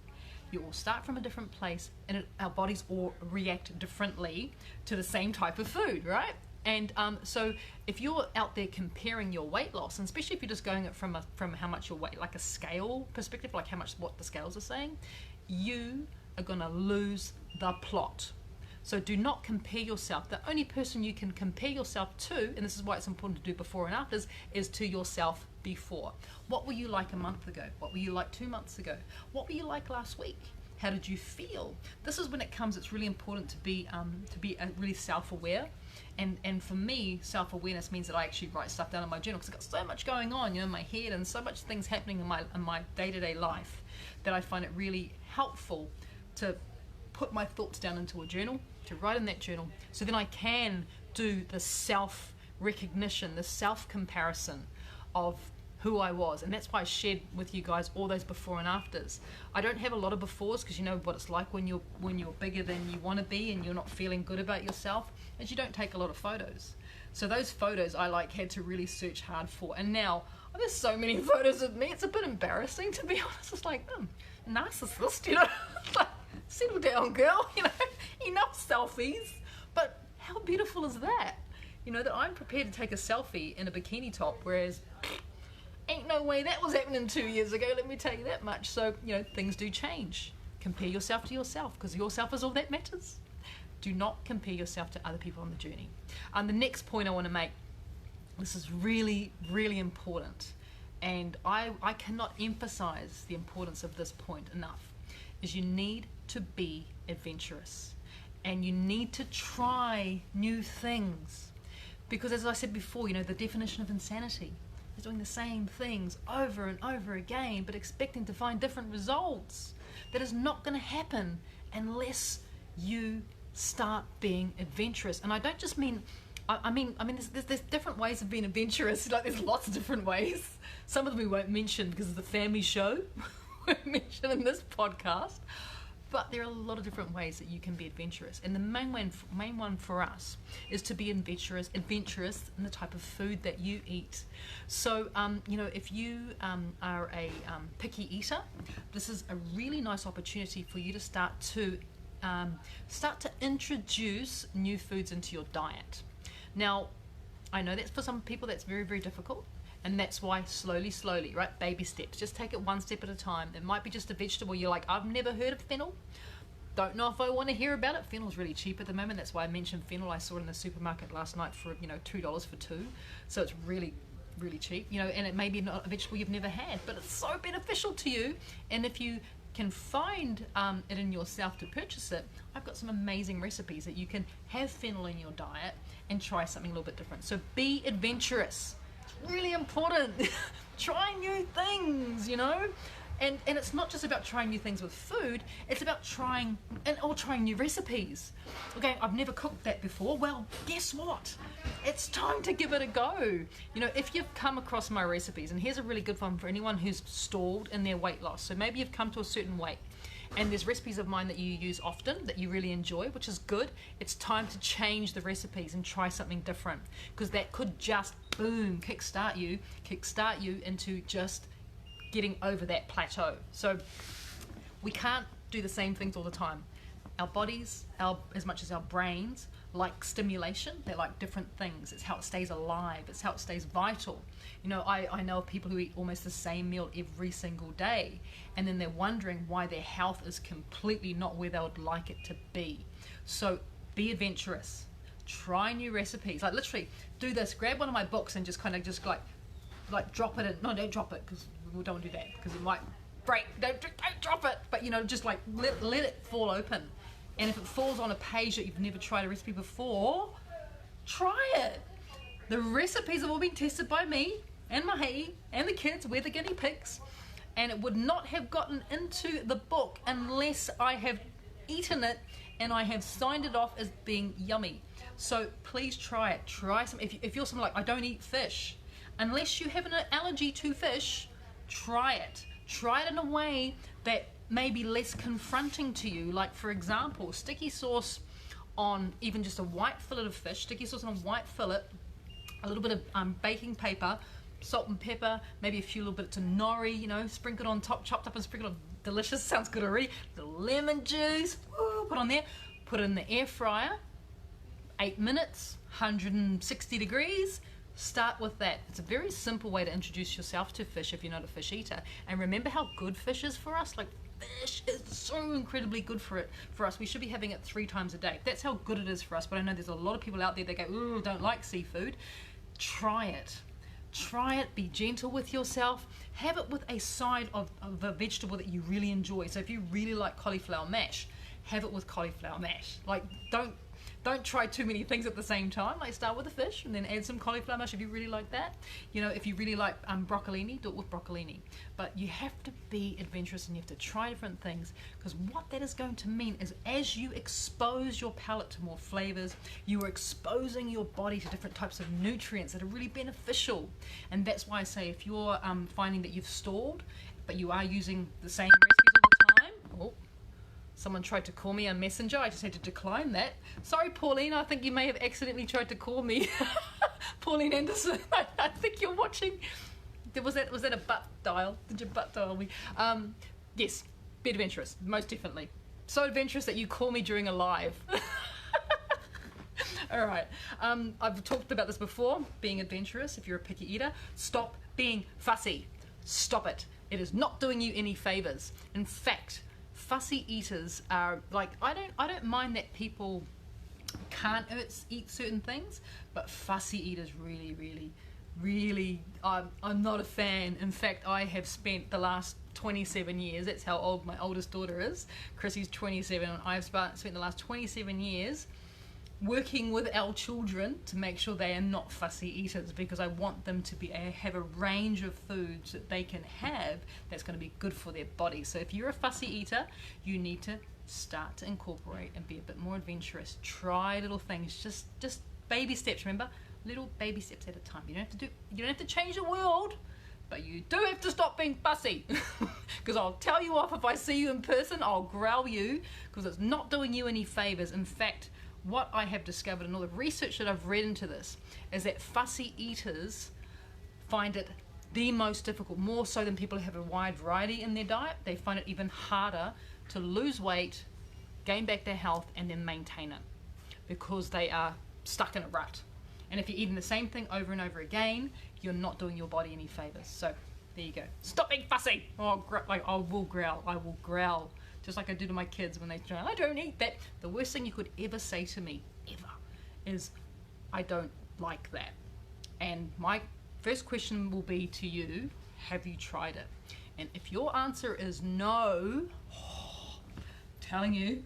You all start from a different place, and our bodies all react differently to the same type of food, right? And so if you're out there comparing your weight loss, and especially if you're just going it from how much your weight, like a scale perspective, like what the scales are saying, you are going to lose the plot. So do not compare yourself. The only person you can compare yourself to, and this is why it's important to do before and afters, is to yourself before. What were you like a month ago? What were you like 2 months ago? What were you like last week? How did you feel? This is when it comes, it's really important to be really self-aware And for me, self-awareness means that I actually write stuff down in my journal, because I've got so much going on, in my head, and so much things happening in my day-to-day life, that I find it really helpful to put my thoughts down into a journal, to write in that journal, so then I can do the self-recognition, the self-comparison of who I was. And that's why I shared with you guys all those before and afters. I don't have a lot of befores, because you know what it's like when you're bigger than you want to be and you're not feeling good about yourself, is you don't take a lot of photos. So those photos I had to really search hard for. And now there's so many photos of me, it's a bit embarrassing, to be honest. It's like, narcissist, like, settle down, girl, enough selfies. But how beautiful is that? That I'm prepared to take a selfie in a bikini top, whereas ain't no way that was happening 2 years ago, let me tell you that much. So, things do change. Compare yourself to yourself, because yourself is all that matters. Do not compare yourself to other people on the journey. And the next point I want to make, this is really, really important, and I cannot emphasize the importance of this point enough, is you need to be adventurous, and you need to try new things. Because as I said before, the definition of insanity is doing the same things over and over again, but expecting to find different results. That is not going to happen unless you start being adventurous. And I don't just mean, I mean there's different ways of being adventurous. There's lots of different ways. Some of them we won't mention because of the family show we mention in this podcast. But there are a lot of different ways that you can be adventurous. And the main one for us is to be adventurous in the type of food that you eat. So, if you are a picky eater, this is a really nice opportunity for you to start to introduce new foods into your diet. Now, I know that's for some people that's very, very difficult. And that's why slowly, right? Baby steps. Just take it one step at a time. It might be just a vegetable. You're like, I've never heard of fennel. Don't know if I want to hear about it. Fennel's really cheap at the moment. That's why I mentioned fennel. I saw it in the supermarket last night for, $2 for two. So it's really, really cheap. And it may be not a vegetable you've never had, but it's so beneficial to you. And if you can find it in yourself to purchase it, I've got some amazing recipes that you can have fennel in your diet and try something a little bit different. So be adventurous. Really important. Try new things, and it's not just about trying new things with food, it's about trying new recipes. Okay, I've never cooked that before. Well, guess what, it's time to give it a go. If you've come across my recipes, and here's a really good one for anyone who's stalled in their weight loss. So maybe you've come to a certain weight and there's recipes of mine that you use often that you really enjoy, which is good. It's time to change the recipes and try something different, because that could just boom kickstart you into just getting over that plateau. So we can't do the same things all the time. Our bodies, as much as our brains, like stimulation. They like different things. It's how it stays alive. It's how it stays vital. I know of people who eat almost the same meal every single day, and then they're wondering why their health is completely not where they would like it to be. So be adventurous. Try new recipes. Like literally do this. Grab one of my books and just like drop it in. No, don't drop it, because we don't do that, because it might break. Don't drop it. But just like let it fall open. And if it falls on a page that you've never tried a recipe before, try it. The recipes have all been tested by me and Mahi and the kids. We're the guinea pigs. And it would not have gotten into the book unless I have eaten it and I have signed it off as being yummy. So please try it. Try some. If you're someone like, I don't eat fish, unless you have an allergy to fish, try it. Try it in a way that may be less confronting to you. Like, for example, sticky sauce on even just a white fillet of fish, sticky sauce on a white fillet, a little bit of baking paper, salt and pepper, maybe a few little bits of nori, sprinkled on top, chopped up and sprinkled on. Delicious, sounds good already. The lemon juice, woo, put on there, put it in the air fryer, 8 minutes, 160 degrees. Start with that. It's a very simple way to introduce yourself to fish if you're not a fish eater. And remember how good fish is for us. Like, fish is so incredibly good for us. We should be having it 3 times a day. That's how good it is for us. But I know there's a lot of people out there that go, ooh, don't like seafood. Try it. Try it. Be gentle with yourself. Have it with a side of a vegetable that you really enjoy. So if you really like cauliflower mash, have it with cauliflower mash. Like, don't don't try too many things at the same time. Like start with a fish and then add some cauliflower mush if you really like that. You know, if you really like broccolini, do it with broccolini. But you have to be adventurous and you have to try different things, because what that is going to mean is as you expose your palate to more flavors, you are exposing your body to different types of nutrients that are really beneficial. And that's why I say if you're finding that you've stalled, but you are using the same recipes all the time. Oh, someone tried to call me on Messenger. I just had to decline that. Sorry, Pauline. I think you may have accidentally tried to call me. Pauline Anderson. I think you're watching. Was that a butt dial? Did you butt dial me? Yes, be adventurous, most definitely. So adventurous that you call me during a live. All right. I've talked about this before. Being adventurous. If you're a picky eater, stop being fussy. Stop it. It is not doing you any favors. In fact, fussy eaters are like, I don't mind that people can't eat certain things, but fussy eaters really, I'm not a fan. In fact, I have spent the last 27 years, that's how old my oldest daughter is, Chrissy's 27, and I've spent the last 27 years working with our children to make sure they are not fussy eaters, because I want them to have a range of foods that they can have that's going to be good for their body. So if you're a fussy eater, you need to start to incorporate and be a bit more adventurous. Try little things, just baby steps. Remember, little baby steps at a time. You don't have to change the world, but you do have to stop being fussy. Because I'll tell you off, if I see you in person, I'll growl you, because it's not doing you any favors. In fact, what I have discovered and all the research that I've read into this is that fussy eaters find it the most difficult, more so than people who have a wide variety in their diet. They find it even harder to lose weight, gain back their health, and then maintain it, because they are stuck in a rut. And if you're eating the same thing over and over again, you're not doing your body any favors. So there you go. Stop being fussy. I will growl. Just like I do to my kids when they try, I don't eat that. The worst thing you could ever say to me, ever, is I don't like that. And my first question will be to you, have you tried it? And if your answer is no, telling you,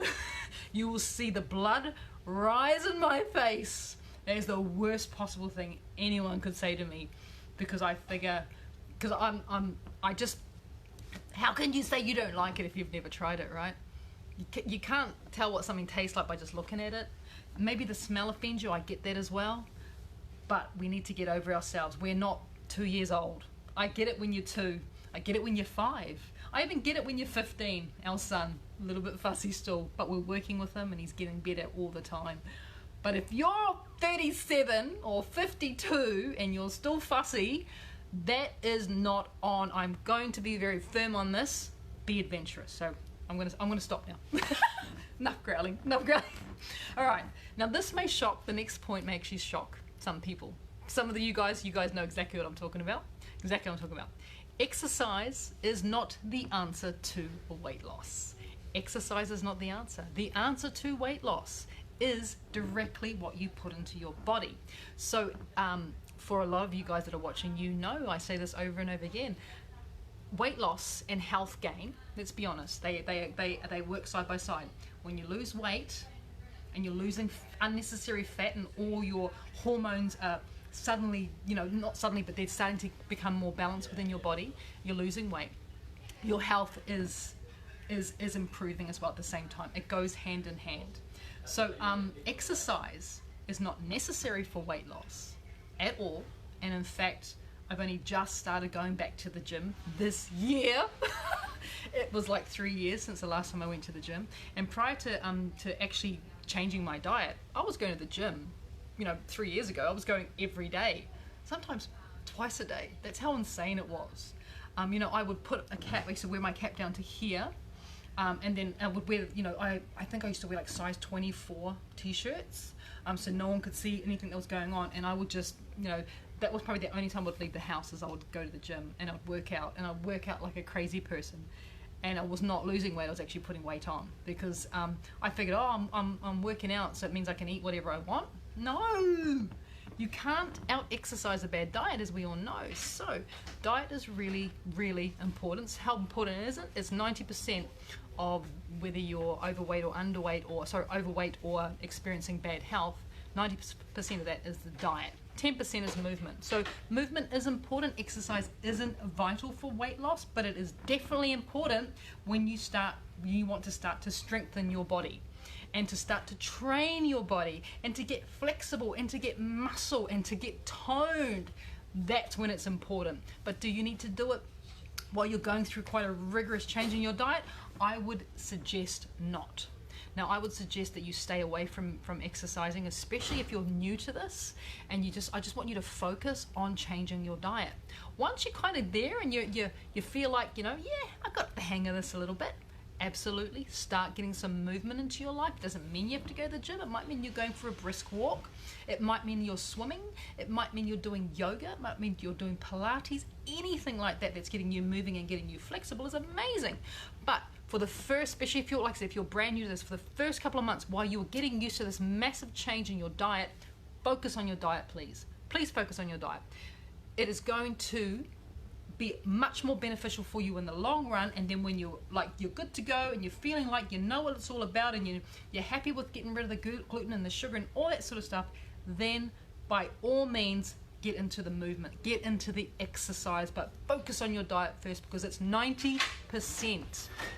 you will see the blood rise in my face. That is the worst possible thing anyone could say to me, because I figure, because how can you say you don't like it if you've never tried it, right? You can't tell what something tastes like by just looking at it. Maybe the smell offends you, I get that as well. But we need to get over ourselves. We're not 2 years old. I get it when you're 2. I get it when you're 5. I even get it when you're 15. Our son, a little bit fussy still, but we're working with him and he's getting better all the time. But if you're 37 or 52 and you're still fussy, that is not on. I'm going to be very firm on this. Be adventurous. So I'm gonna stop now. Enough growling. All right. Now this may shock. The next point may actually shock some people. Some of you guys know exactly what I'm talking about. Exercise is not the answer to weight loss. Exercise is not the answer. The answer to weight loss is directly what you put into your body. So for a lot of you guys that are watching, you know I say this over and over again, weight loss and health gain, let's be honest, they work side by side. When you lose weight and you're losing unnecessary fat and all your hormones are suddenly, not suddenly, but they're starting to become more balanced within your body, you're losing weight, your health is improving as well at the same time. It goes hand in hand. So exercise is not necessary for weight loss at all, and in fact I've only just started going back to the gym this year. It was like 3 years since the last time I went to the gym, and prior to actually changing my diet, I was going to the gym 3 years ago. I was going every day, sometimes twice a day. That's how insane it was. I would put a cap, I used to wear my cap down to here, and then I would wear, I think I used to wear like size 24 t-shirts, so no one could see anything that was going on, and I would just, that was probably the only time I would leave the house, is I would go to the gym and I'd work out, and I'd work out like a crazy person, and I was not losing weight, I was actually putting weight on, because I figured, I'm working out, so it means I can eat whatever I want. No, You can't out-exercise a bad diet, as we all know. So diet is really, really important. How important is it? It's 90% of whether you're overweight or underweight, or overweight or experiencing bad health. 90% of that is the diet. 10% is movement. So movement is important. Exercise isn't vital for weight loss, but it is definitely important when you want to start to strengthen your body and to start to train your body and to get flexible and to get muscle and to get toned. That's when it's important. But do you need to do it while you're going through quite a rigorous change in your diet? I would suggest not. Now, I would suggest that you stay away from exercising, especially if you're new to this, and I just want you to focus on changing your diet. Once you're kind of there and you feel like, yeah, I got the hang of this a little bit, absolutely start getting some movement into your life. It doesn't mean you have to go to the gym. It might mean you're going for a brisk walk. It might mean you're swimming. It might mean you're doing yoga. It might mean you're doing Pilates. Anything like that that's getting you moving and getting you flexible is amazing. But for the first, especially if you're, like I said, if you're brand new to this, for the first couple of months while you're getting used to this massive change in your diet, focus on your diet, please. Please focus on your diet. It is going to be much more beneficial for you in the long run, and then when you're good to go and you're feeling like you know what it's all about and you're happy with getting rid of the gluten and the sugar and all that sort of stuff, then by all means get into the movement, get into the exercise, but focus on your diet first, because it's 90%.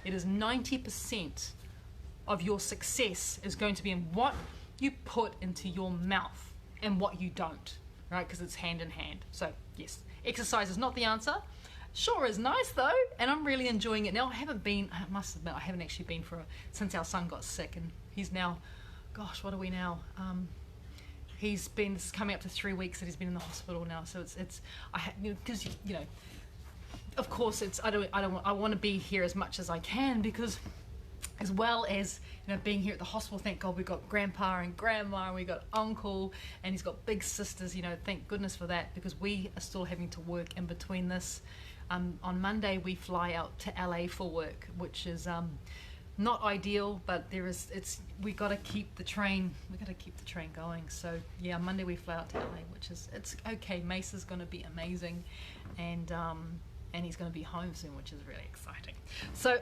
It is 90% of your success is going to be in what you put into your mouth and what you don't, right? Because it's hand in hand. So yes, exercise is not the answer. Sure is nice though, and I'm really enjoying it now. I must admit, I haven't actually been since our son got sick, and he's now, gosh, what are we now? This is coming up to 3 weeks that he's been in the hospital now. So because of course I want to be here as much as I can, because as well as being here at the hospital, thank God we've got grandpa and grandma, and we've got uncle, and he's got big sisters, thank goodness for that, because we are still having to work in between this. On Monday we fly out to LA for work, which is not ideal, but we got to keep the train going. So yeah, Monday we fly out to LA, it's okay. Mesa's going to be amazing, and he's going to be home soon, which is really exciting. So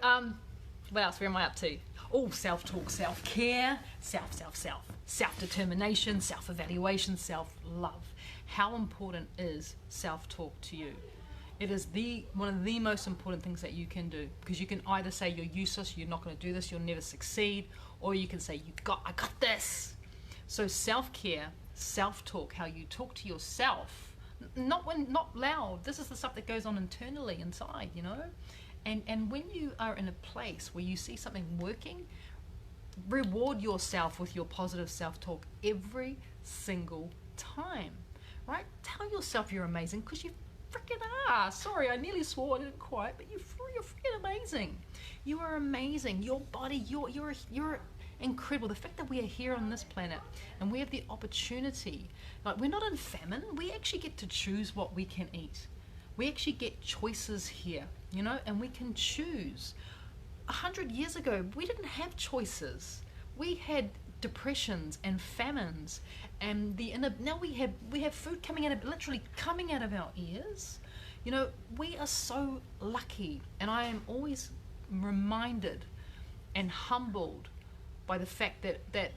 what else? Where am I up to? Oh, self-talk, self-care, self-determination, self-evaluation, self-love. How important is self-talk to you? It is one of the most important things that you can do, because you can either say you're useless, you're not going to do this, you'll never succeed, or you can say I got this. So self-care, self-talk, how you talk to yourself, not loud. This is the stuff that goes on internally inside, And when you are in a place where you see something working, reward yourself with your positive self-talk every single time, right? Tell yourself you're amazing, because you freaking are. Sorry, I nearly swore, I didn't quite, but you're freaking amazing. You are amazing. Your body, you're incredible. The fact that we are here on this planet and we have the opportunity, like, we're not in famine. We actually get to choose what we can eat. We actually get choices here, and we can choose. 100 years ago, we didn't have choices. We had depressions and famines, and now we have food literally coming out of our ears. We are so lucky, and I am always reminded and humbled by the fact that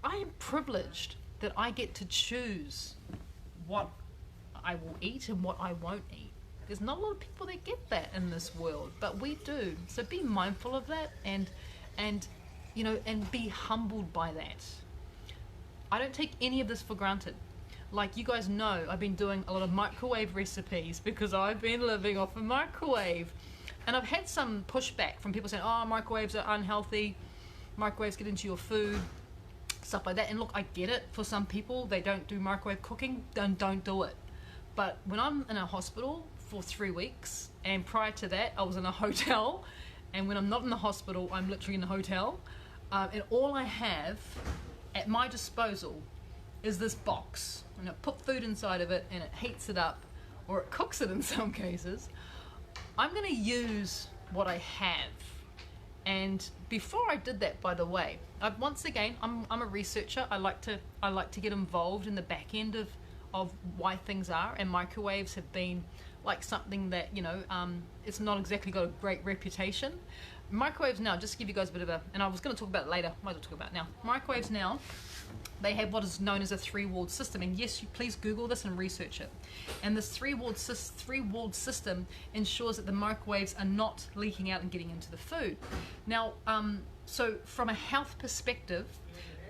I am privileged that I get to choose what I will eat and what I won't eat. There's not a lot of people that get that in this world, but we do. So be mindful of that, and be humbled by that. I don't take any of this for granted. Like you guys know, I've been doing a lot of microwave recipes because I've been living off a microwave. And I've had some pushback from people saying, oh, microwaves are unhealthy, microwaves get into your food, stuff like that. And look, I get it. For some people, they don't do microwave cooking, then don't do it. But when I'm in a hospital for 3 weeks, and prior to that, I was in a hotel, and when I'm not in the hospital, I'm literally in a hotel, and all I have at my disposal is this box, and I put food inside of it, and it heats it up, or it cooks it in some cases. I'm going to use what I have. And before I did that, by the way, once again, I'm a researcher. I like to get involved in the back end of why things are, and microwaves have been like something that, you know, it's not exactly got a great reputation. Microwaves now, just to give you guys a bit of a, and I was going to talk about it later, might as well talk about it now. Microwaves now, they have what is known as a three-walled system, and yes, you please Google this and research it. And this three-walled system ensures that the microwaves are not leaking out and getting into the food. Now, so from a health perspective,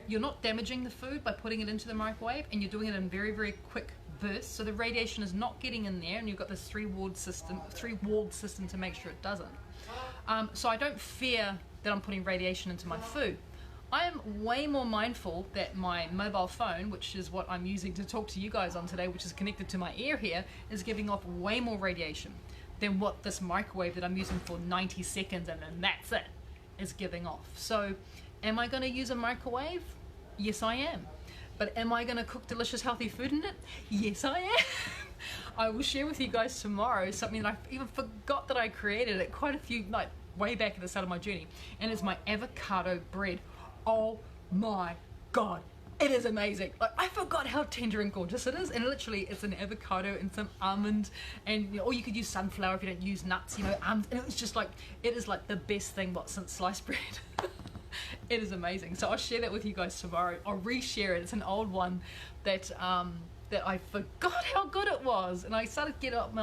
you're not damaging the food by putting it into the microwave, and you're doing it in very, very quick bursts, so the radiation is not getting in there, and you've got this three-walled system to make sure it doesn't. So I don't fear that I'm putting radiation into my food. I am way more mindful that my mobile phone, which is what I'm using to talk to you guys on today, which is connected to my ear here, is giving off way more radiation than what this microwave that I'm using for 90 seconds and then that's it is giving off. So am I going to use a microwave? Yes, I am. But am I going to cook delicious, healthy food in it? Yes, I am. I will share with you guys tomorrow something that I even forgot that I created it quite a few, like way back at the start of my journey, and it's my avocado bread. Oh my God, it is amazing. Like, I forgot how tender and gorgeous it is, and literally it's an avocado and some almond, and you know, or you could use sunflower if you don't use nuts, you know, and it was just like, it is like the best thing since sliced bread. It is amazing. So I'll share that with you guys tomorrow. I'll reshare it. It's an old one that that I forgot how good it was, and I started to get up my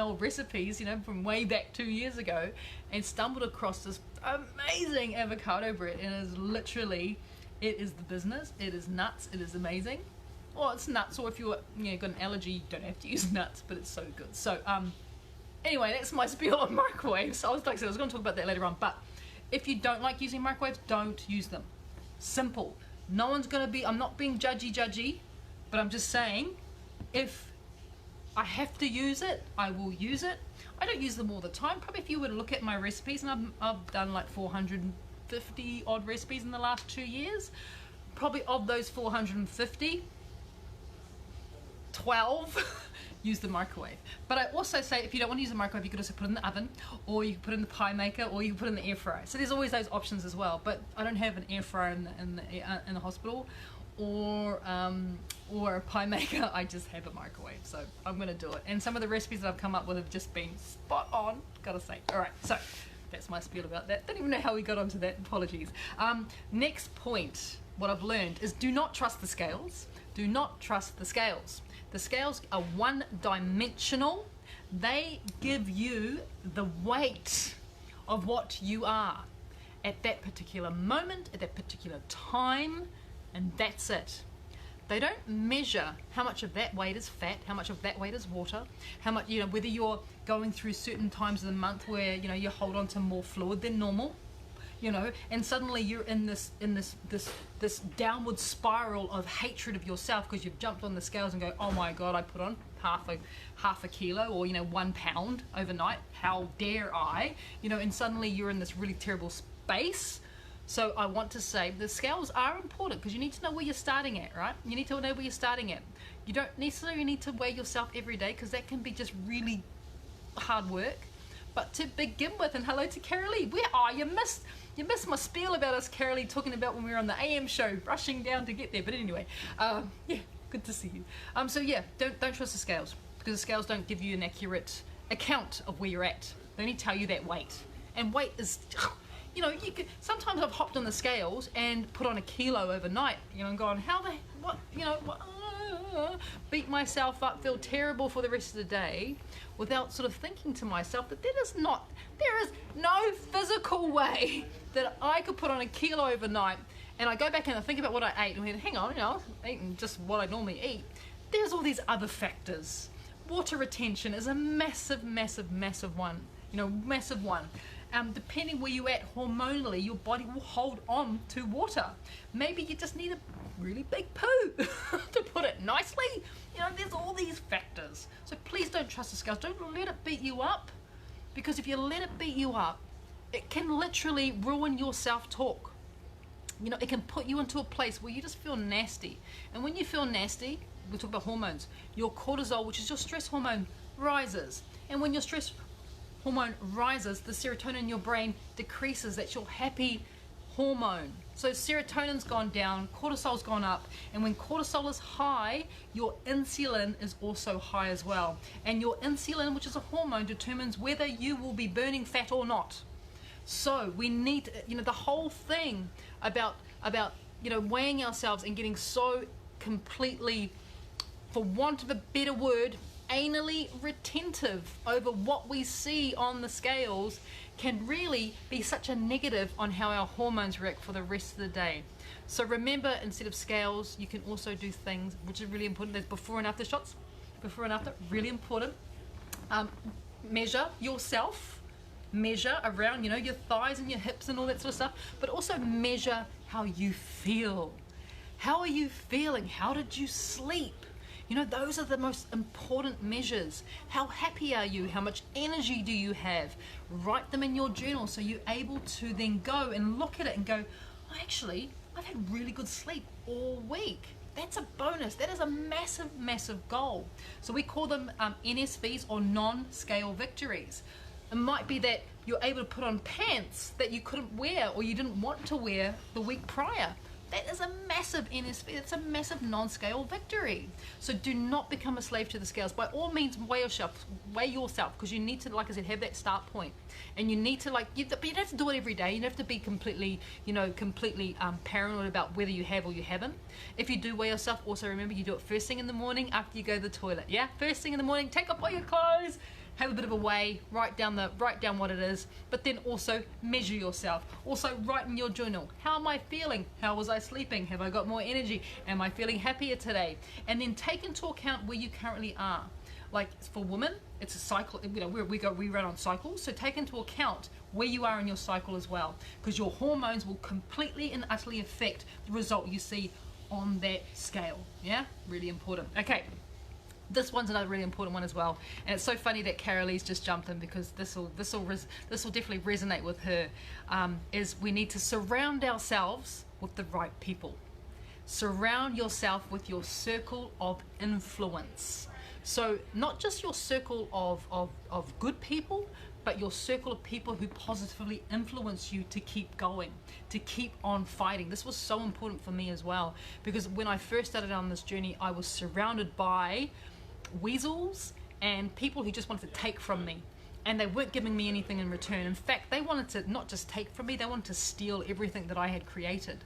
old recipes, you know, from way back 2 years ago, and stumbled across this amazing avocado bread, and it is literally, it is the business. It is nuts. It is amazing. Well, it's nuts, or if you're, you know, got an allergy, you don't have to use nuts, but it's so good. So anyway, that's my spiel on microwaves. I was, like I said, I was going to talk about that later on, but if you don't like using microwaves, don't use them. Simple. No one's going to be, I'm not being judgy, but I'm just saying, if I have to use it, I will use it. I don't use them all the time. Probably if you were to look at my recipes, and I've done like 450 odd recipes in the last 2 years, probably of those 450, 12 use the microwave. But I also say, if you don't want to use the microwave, you could also put it in the oven, or you can put it in the pie maker, or you can put it in the air fryer. So there's always those options as well. But I don't have an air fryer in the hospital, or a pie maker. I just have a microwave, so I'm gonna do it. And some of the recipes that I've come up with have just been spot on, gotta say. All right, so that's my spiel about that. Don't even know how we got onto that. Apologies. Next point, what I've learned is, do not trust the scales. Do not trust the scales. The scales are one-dimensional. They give you the weight of what you are at that particular moment, at that particular time, and that's it. They don't measure how much of that weight is fat, how much of that weight is water, how much, you know, whether you're going through certain times of the month where, you know, you hold on to more fluid than normal, you know, and suddenly you're in this downward spiral of hatred of yourself because you've jumped on the scales and go, oh my God, I put on half a kilo, or, you know, 1 pound overnight. How dare I? You know, and suddenly you're in this really terrible space. So I want to say the scales are important because you need to know where you're starting at, right? You need to know where you're starting at. You don't necessarily need to weigh yourself every day because that can be just really hard work. But to begin with, and hello to Carolee, where are you? You missed my spiel about us, Carolee, talking about when we were on the AM show, rushing down to get there. But anyway, yeah, good to see you. So yeah, don't trust the scales, because the scales don't give you an accurate account of where you're at. They only tell you that weight, and weight is, you know, you could, sometimes I've hopped on the scales and put on 1 kilo overnight, you know, and gone, what, you know, beat myself up, feel terrible for the rest of the day, without sort of thinking to myself that there is no physical way that I could put on 1 kilo overnight. And I go back and I think about what I ate, and I think, hang on, you know, I'm eating just what I normally eat. There's all these other factors. Water retention is a massive one, you know, massive one. Depending where you're at hormonally, your body will hold on to water. Maybe you just need a really big poo, to put it nicely. You know, there's all these factors. So please don't trust the scales. Don't let it beat you up, because if you let it beat you up, it can literally ruin your self-talk. You know, it can put you into a place where you just feel nasty. And when you feel nasty, we'll talk about hormones. Your cortisol, which is your stress hormone, rises. And when your stress hormone rises, the serotonin in your brain decreases. That's your happy hormone. So serotonin's gone down, cortisol's gone up, and when cortisol is high, your insulin is also high as well. And your insulin, which is a hormone, determines whether you will be burning fat or not. So we need, the whole thing about weighing ourselves and getting so completely, for want of a better word, anally retentive over what we see on the scales can really be such a negative on how our hormones react for the rest of the day. So remember, instead of scales, you can also do things which is really important. There's before and after shots. Before and after, really important. Measure yourself. Measure around, your thighs and your hips and all that sort of stuff. But also measure how you feel. How are you feeling? How did you sleep? Those are the most important measures. How happy are you? How much energy do you have? Write them in your journal so you're able to then go and look at it and go, actually, I've had really good sleep all week. That's a bonus. That is a massive, massive goal. So we call them NSVs, or non-scale victories. It might be that you're able to put on pants that you couldn't wear or you didn't want to wear the week prior. That is a massive NSV. It's a massive non-scale victory. So do not become a slave to the scales. By all means, weigh yourself, because you need to, like I said, have that start point. And you need to, but you don't have to do it every day. You don't have to be completely paranoid about whether you have or you haven't. If you do weigh yourself, also remember you do it first thing in the morning after you go to the toilet. Yeah, first thing in the morning, take off all your clothes, have a bit of a weigh, write down what it is, but then also measure yourself. Also write in your journal, how am I feeling? How was I sleeping? Have I got more energy? Am I feeling happier today? And then take into account where you currently are. Like for women, it's a cycle, we run on cycles, so take into account where you are in your cycle as well, because your hormones will completely and utterly affect the result you see on that scale. Yeah, really important. Okay. This one's another really important one as well, and it's so funny that Carolee's just jumped in, because this will definitely resonate with her. Is we need to surround ourselves with the right people. Surround yourself with your circle of influence. So not just your circle of good people, but your circle of people who positively influence you to keep going, to keep on fighting. This was so important for me as well, because when I first started on this journey, I was surrounded by weasels and people who just wanted to take from me, and they weren't giving me anything in return. In fact, they wanted to not just take from me, they wanted to steal everything that I had created.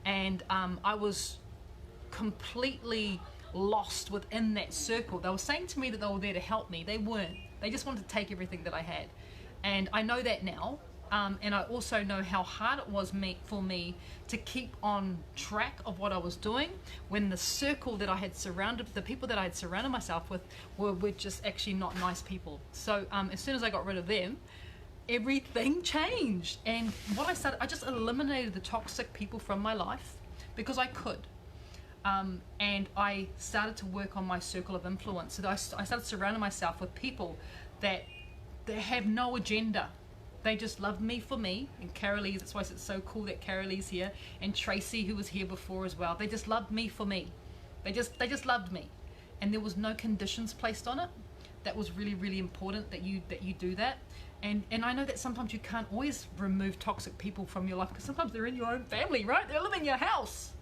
And I was completely lost within that circle. They were saying to me that they were there to help me. They weren't. They just wanted to take everything that I had. And I know that now. And I also know how hard it was for me to keep on track of what I was doing when the circle that I had surrounded, the people that I had surrounded myself with were just actually not nice people. So as soon as I got rid of them, everything changed. And I just eliminated the toxic people from my life because I could. And I started to work on my circle of influence. So I started surrounding myself with people that have no agenda. They just loved me for me. And Carolee, that's why it's so cool that Carolee's here, and Tracy, who was here before as well. They just loved me for me. They just loved me, and there was no conditions placed on it. That was really, really important that you do that. And I know that sometimes you can't always remove toxic people from your life, because sometimes they're in your own family, right? They live in your house.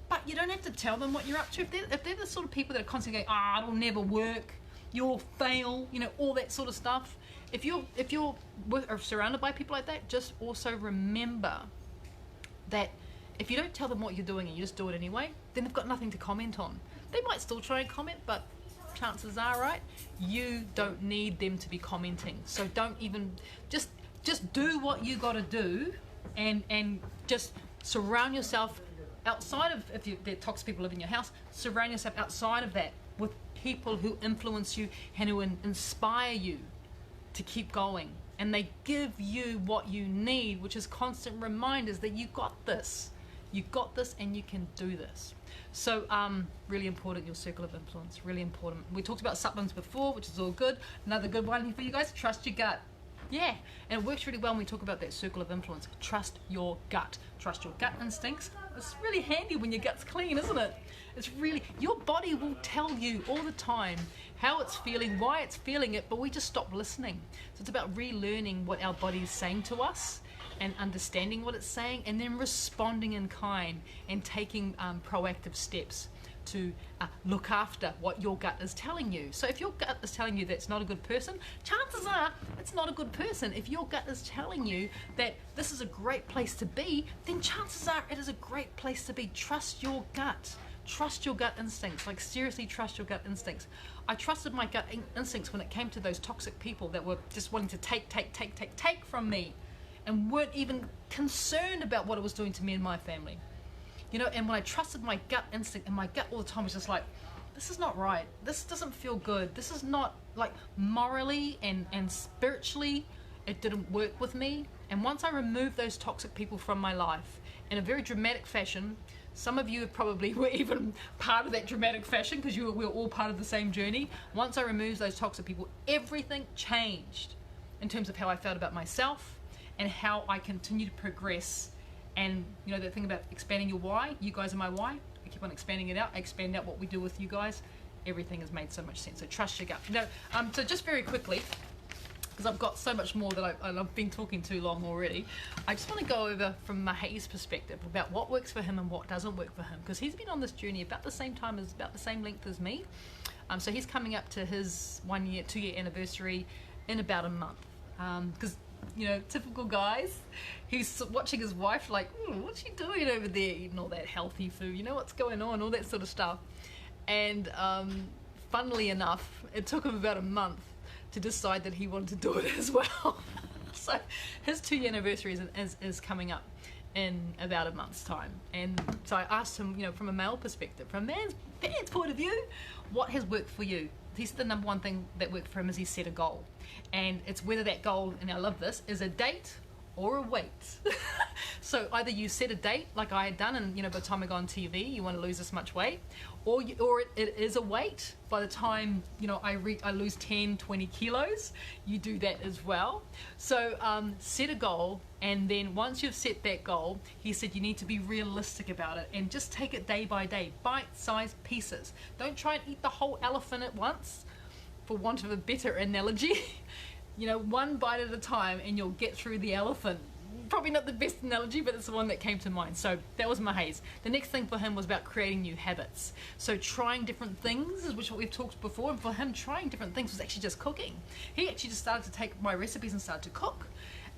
But you don't have to tell them what you're up to. If they're the sort of people that are constantly going, it'll never work, you'll fail, all that sort of stuff. If you're surrounded by people like that, just also remember that if you don't tell them what you're doing and you just do it anyway, then they've got nothing to comment on. They might still try and comment, but chances are, right, you don't need them to be commenting. So don't even, just do what you got to do, and just surround yourself outside of, if there are toxic people live in your house, surround yourself outside of that with people who influence you and who inspire you to keep going, and they give you what you need, which is constant reminders that you got this, and you can do this. So really important, your circle of influence, really important. We talked about supplements before, which is all good. Another good one here for you guys, trust your gut. Yeah, and it works really well when we talk about that circle of influence. Trust your gut. Trust your gut instincts. It's really handy when your gut's clean, isn't it? It's really, your body will tell you all the time how it's feeling, why it's feeling it, but we just stop listening. So it's about relearning what our body is saying to us, and understanding what it's saying, and then responding in kind and taking proactive steps to look after what your gut is telling you. So if your gut is telling you that's not a good person, chances are it's not a good person. If your gut is telling you that this is a great place to be, then chances are it is a great place to be. Trust your gut. Trust your gut instincts. Like, seriously, trust your gut instincts. I trusted my gut instincts when it came to those toxic people that were just wanting to take from me and weren't even concerned about what it was doing to me and my family. You know, and when I trusted my gut instinct, and my gut all the time was just like, this is not right. This doesn't feel good. This is not, like, morally and spiritually, it didn't work with me. And once I removed those toxic people from my life in a very dramatic fashion, some of you probably were even part of that dramatic fashion because we were all part of the same journey. Once I removed those toxic people, everything changed in terms of how I felt about myself and how I continue to progress. And you know that thing about expanding your why, you guys are my why. I keep on expanding it out. I expand out what we do with you guys. Everything has made so much sense. So trust your gut. Now, so just very quickly, because I've got so much more that I've been talking too long already, I just want to go over from Mahei's perspective about what works for him and what doesn't work for him, because he's been on this journey about the same length as me. So he's coming up to his 2-year anniversary in about a month. Because you know, typical guys, he's watching his wife like, what's she doing over there, eating all that healthy food, you know, what's going on, all that sort of stuff. And funnily enough, it took him about a month to decide that he wanted to do it as well. So his 2-year anniversary is coming up in about a month's time. And so I asked him, you know, from a male perspective, from a man's point of view, what has worked for you? He said the number one thing that worked for him is he set a goal. And it's whether that goal, and I love this, is a date or a weight. So either you set a date like I had done, and you know, by the time I go on TV, you want to lose this much weight, or it is a weight. By the time, you know, I lose 10, 20 kilos, you do that as well. So set a goal, and then once you've set that goal, he said you need to be realistic about it and just take it day by day, bite-sized pieces. Don't try and eat the whole elephant at once, for want of a better analogy. You know, one bite at a time and you'll get through the elephant. Probably not the best analogy, but it's the one that came to mind. So that was Mahei's. The next thing for him was about creating new habits. So trying different things, which is what we've talked before, and for him trying different things was actually just cooking. He actually just started to take my recipes and started to cook.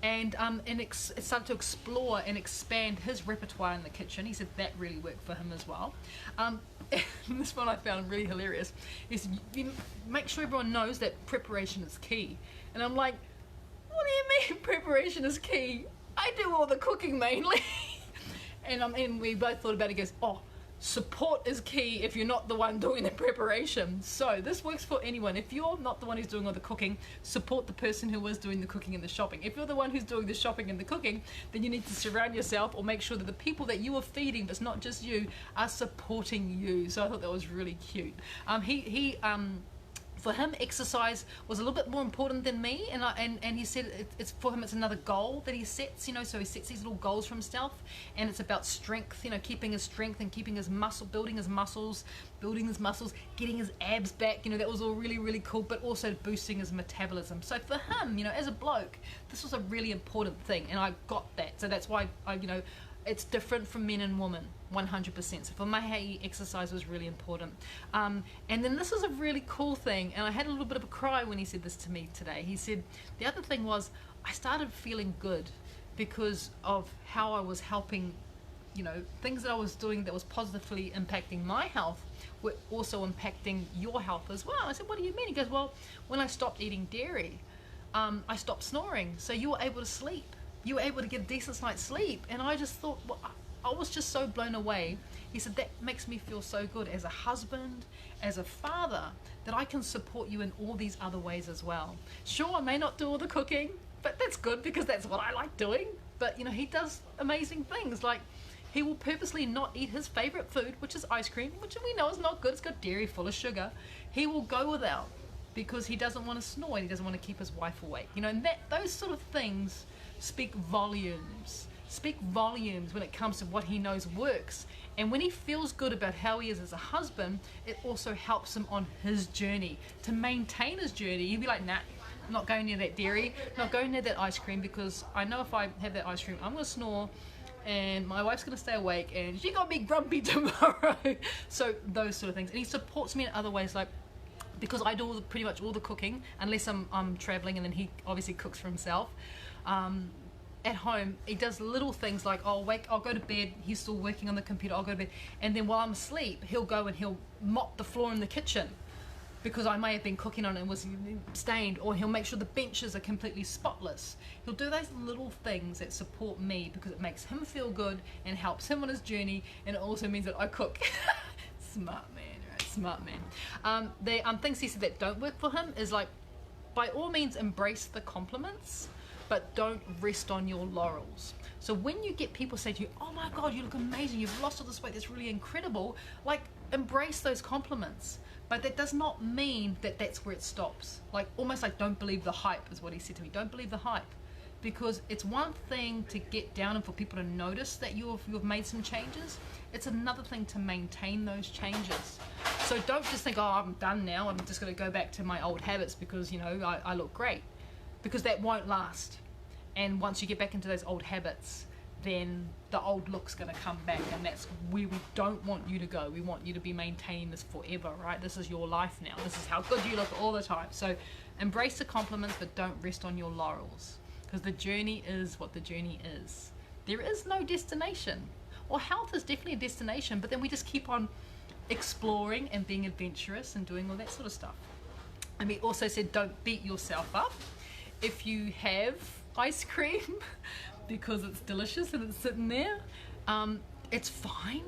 And it started to explore and expand his repertoire in the kitchen. He said that really worked for him as well. And this one I found really hilarious. He said, you make sure everyone knows that preparation is key. And I'm like, what do you mean preparation is key? I do all the cooking mainly. And we both thought about it. He goes, oh, support is key if you're not the one doing the preparation. So this works for anyone. If you're not the one who's doing all the cooking, support the person who is doing the cooking and the shopping. If you're the one who's doing the shopping and the cooking, then you need to surround yourself or make sure that the people that you are feeding, that's not just you, are supporting you. So I thought that was really cute. For him, exercise was a little bit more important than me, and he said it's for him, it's another goal that he sets, you know, so he sets these little goals for himself, and it's about strength, you know, keeping his strength and keeping his muscle, building his muscles, getting his abs back, you know, that was all really, really cool, but also boosting his metabolism. So for him, you know, as a bloke, this was a really important thing, and I got that, so that's why you know, it's different from men and women, 100%. So for Mahei, exercise was really important. And then this was a really cool thing, and I had a little bit of a cry when he said this to me today. He said, the other thing was, I started feeling good because of how I was helping, you know, things that I was doing that was positively impacting my health were also impacting your health as well. I said, what do you mean? He goes, well, when I stopped eating dairy, I stopped snoring, so you were able to sleep. You were able to get a decent night's sleep. And I just thought, well, I was just so blown away. He said, that makes me feel so good as a husband, as a father, that I can support you in all these other ways as well. Sure, I may not do all the cooking, but that's good because that's what I like doing. But, you know, he does amazing things. Like, he will purposely not eat his favorite food, which is ice cream, which we know is not good. It's got dairy, full of sugar. He will go without because he doesn't want to snore and he doesn't want to keep his wife awake. You know, and those sort of things speak volumes when it comes to what he knows works. And when he feels good about how he is as a husband, it also helps him on his journey to maintain his journey. He'd be like, nah, not going near that dairy, not going near that ice cream, because I know if I have that ice cream, I'm going to snore, and my wife's going to stay awake, and she got me grumpy tomorrow. So those sort of things. And he supports me in other ways, like, because I do pretty much all the cooking, unless I'm traveling, and then he obviously cooks for himself. At home, he does little things like, I'll go to bed, he's still working on the computer, I'll go to bed, and then while I'm asleep, he'll go and he'll mop the floor in the kitchen, because I may have been cooking on it and was stained, or he'll make sure the benches are completely spotless. He'll do those little things that support me, because it makes him feel good and helps him on his journey, and it also means that I cook. Smart man, right? Smart man. The things he said that don't work for him is, like, by all means embrace the compliments, but don't rest on your laurels. So when you get people say to you, oh my God, you look amazing, you've lost all this weight, that's really incredible, like, embrace those compliments. But that does not mean that that's where it stops. Like, almost like, don't believe the hype is what he said to me. Don't believe the hype. Because it's one thing to get down and for people to notice that you've made some changes. It's another thing to maintain those changes. So don't just think, oh, I'm done now, I'm just going to go back to my old habits because, you know, I look great. Because that won't last. And once you get back into those old habits, then the old look's going to come back, and that's where we don't want you to go. We want you to be maintaining this forever, right? This is your life now. This is how good you look all the time. So embrace the compliments, but don't rest on your laurels, because the journey is what the journey is. There is no destination. Well, health is definitely a destination, but then we just keep on exploring and being adventurous and doing all that sort of stuff. And we also said, don't beat yourself up. If you have ice cream because it's delicious and it's sitting there, it's fine,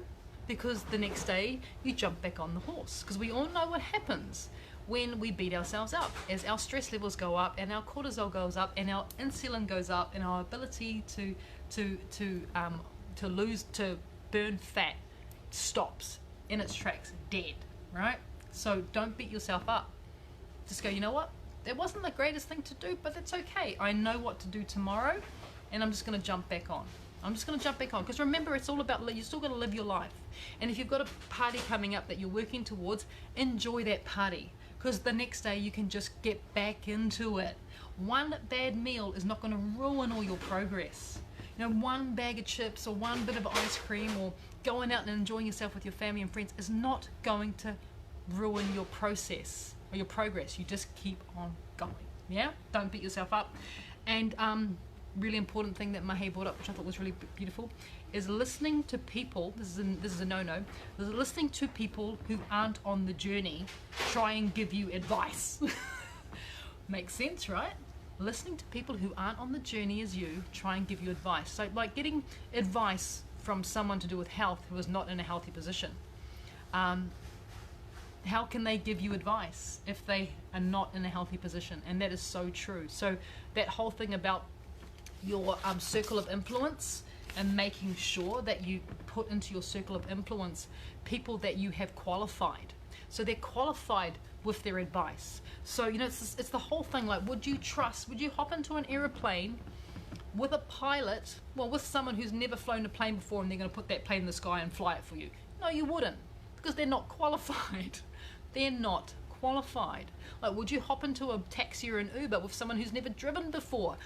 because the next day you jump back on the horse, because we all know what happens when we beat ourselves up. As our stress levels go up and our cortisol goes up and our insulin goes up and our ability to burn fat stops in its tracks, dead, right? So don't beat yourself up. Just go, you know what? It wasn't the greatest thing to do, but it's okay. I know what to do tomorrow, and I'm just going to jump back on. I'm just going to jump back on. Because remember, it's all about, you're still going to live your life. And if you've got a party coming up that you're working towards, enjoy that party. Because the next day you can just get back into it. One bad meal is not going to ruin all your progress. You know, one bag of chips or one bit of ice cream or going out and enjoying yourself with your family and friends is not going to ruin your process or your progress. You just keep on going. Yeah, don't beat yourself up. And really important thing that Mahe brought up, which I thought was really beautiful, is listening to people. This is a no-no. Is listening to people who aren't on the journey try and give you advice. Makes sense, right? Listening to people who aren't on the journey as you try and give you advice. So like getting advice from someone to do with health who is not in a healthy position. How can they give you advice if they are not in a healthy position? And that is so true. So that whole thing about your circle of influence and making sure that you put into your circle of influence people that you have qualified. So they're qualified with their advice. So, you know, it's the whole thing, like, would you hop into an aeroplane with a pilot, well, with someone who's never flown a plane before and they're going to put that plane in the sky and fly it for you? No, you wouldn't, because they're not qualified. They're not qualified. Like, would you hop into a taxi or an Uber with someone who's never driven before?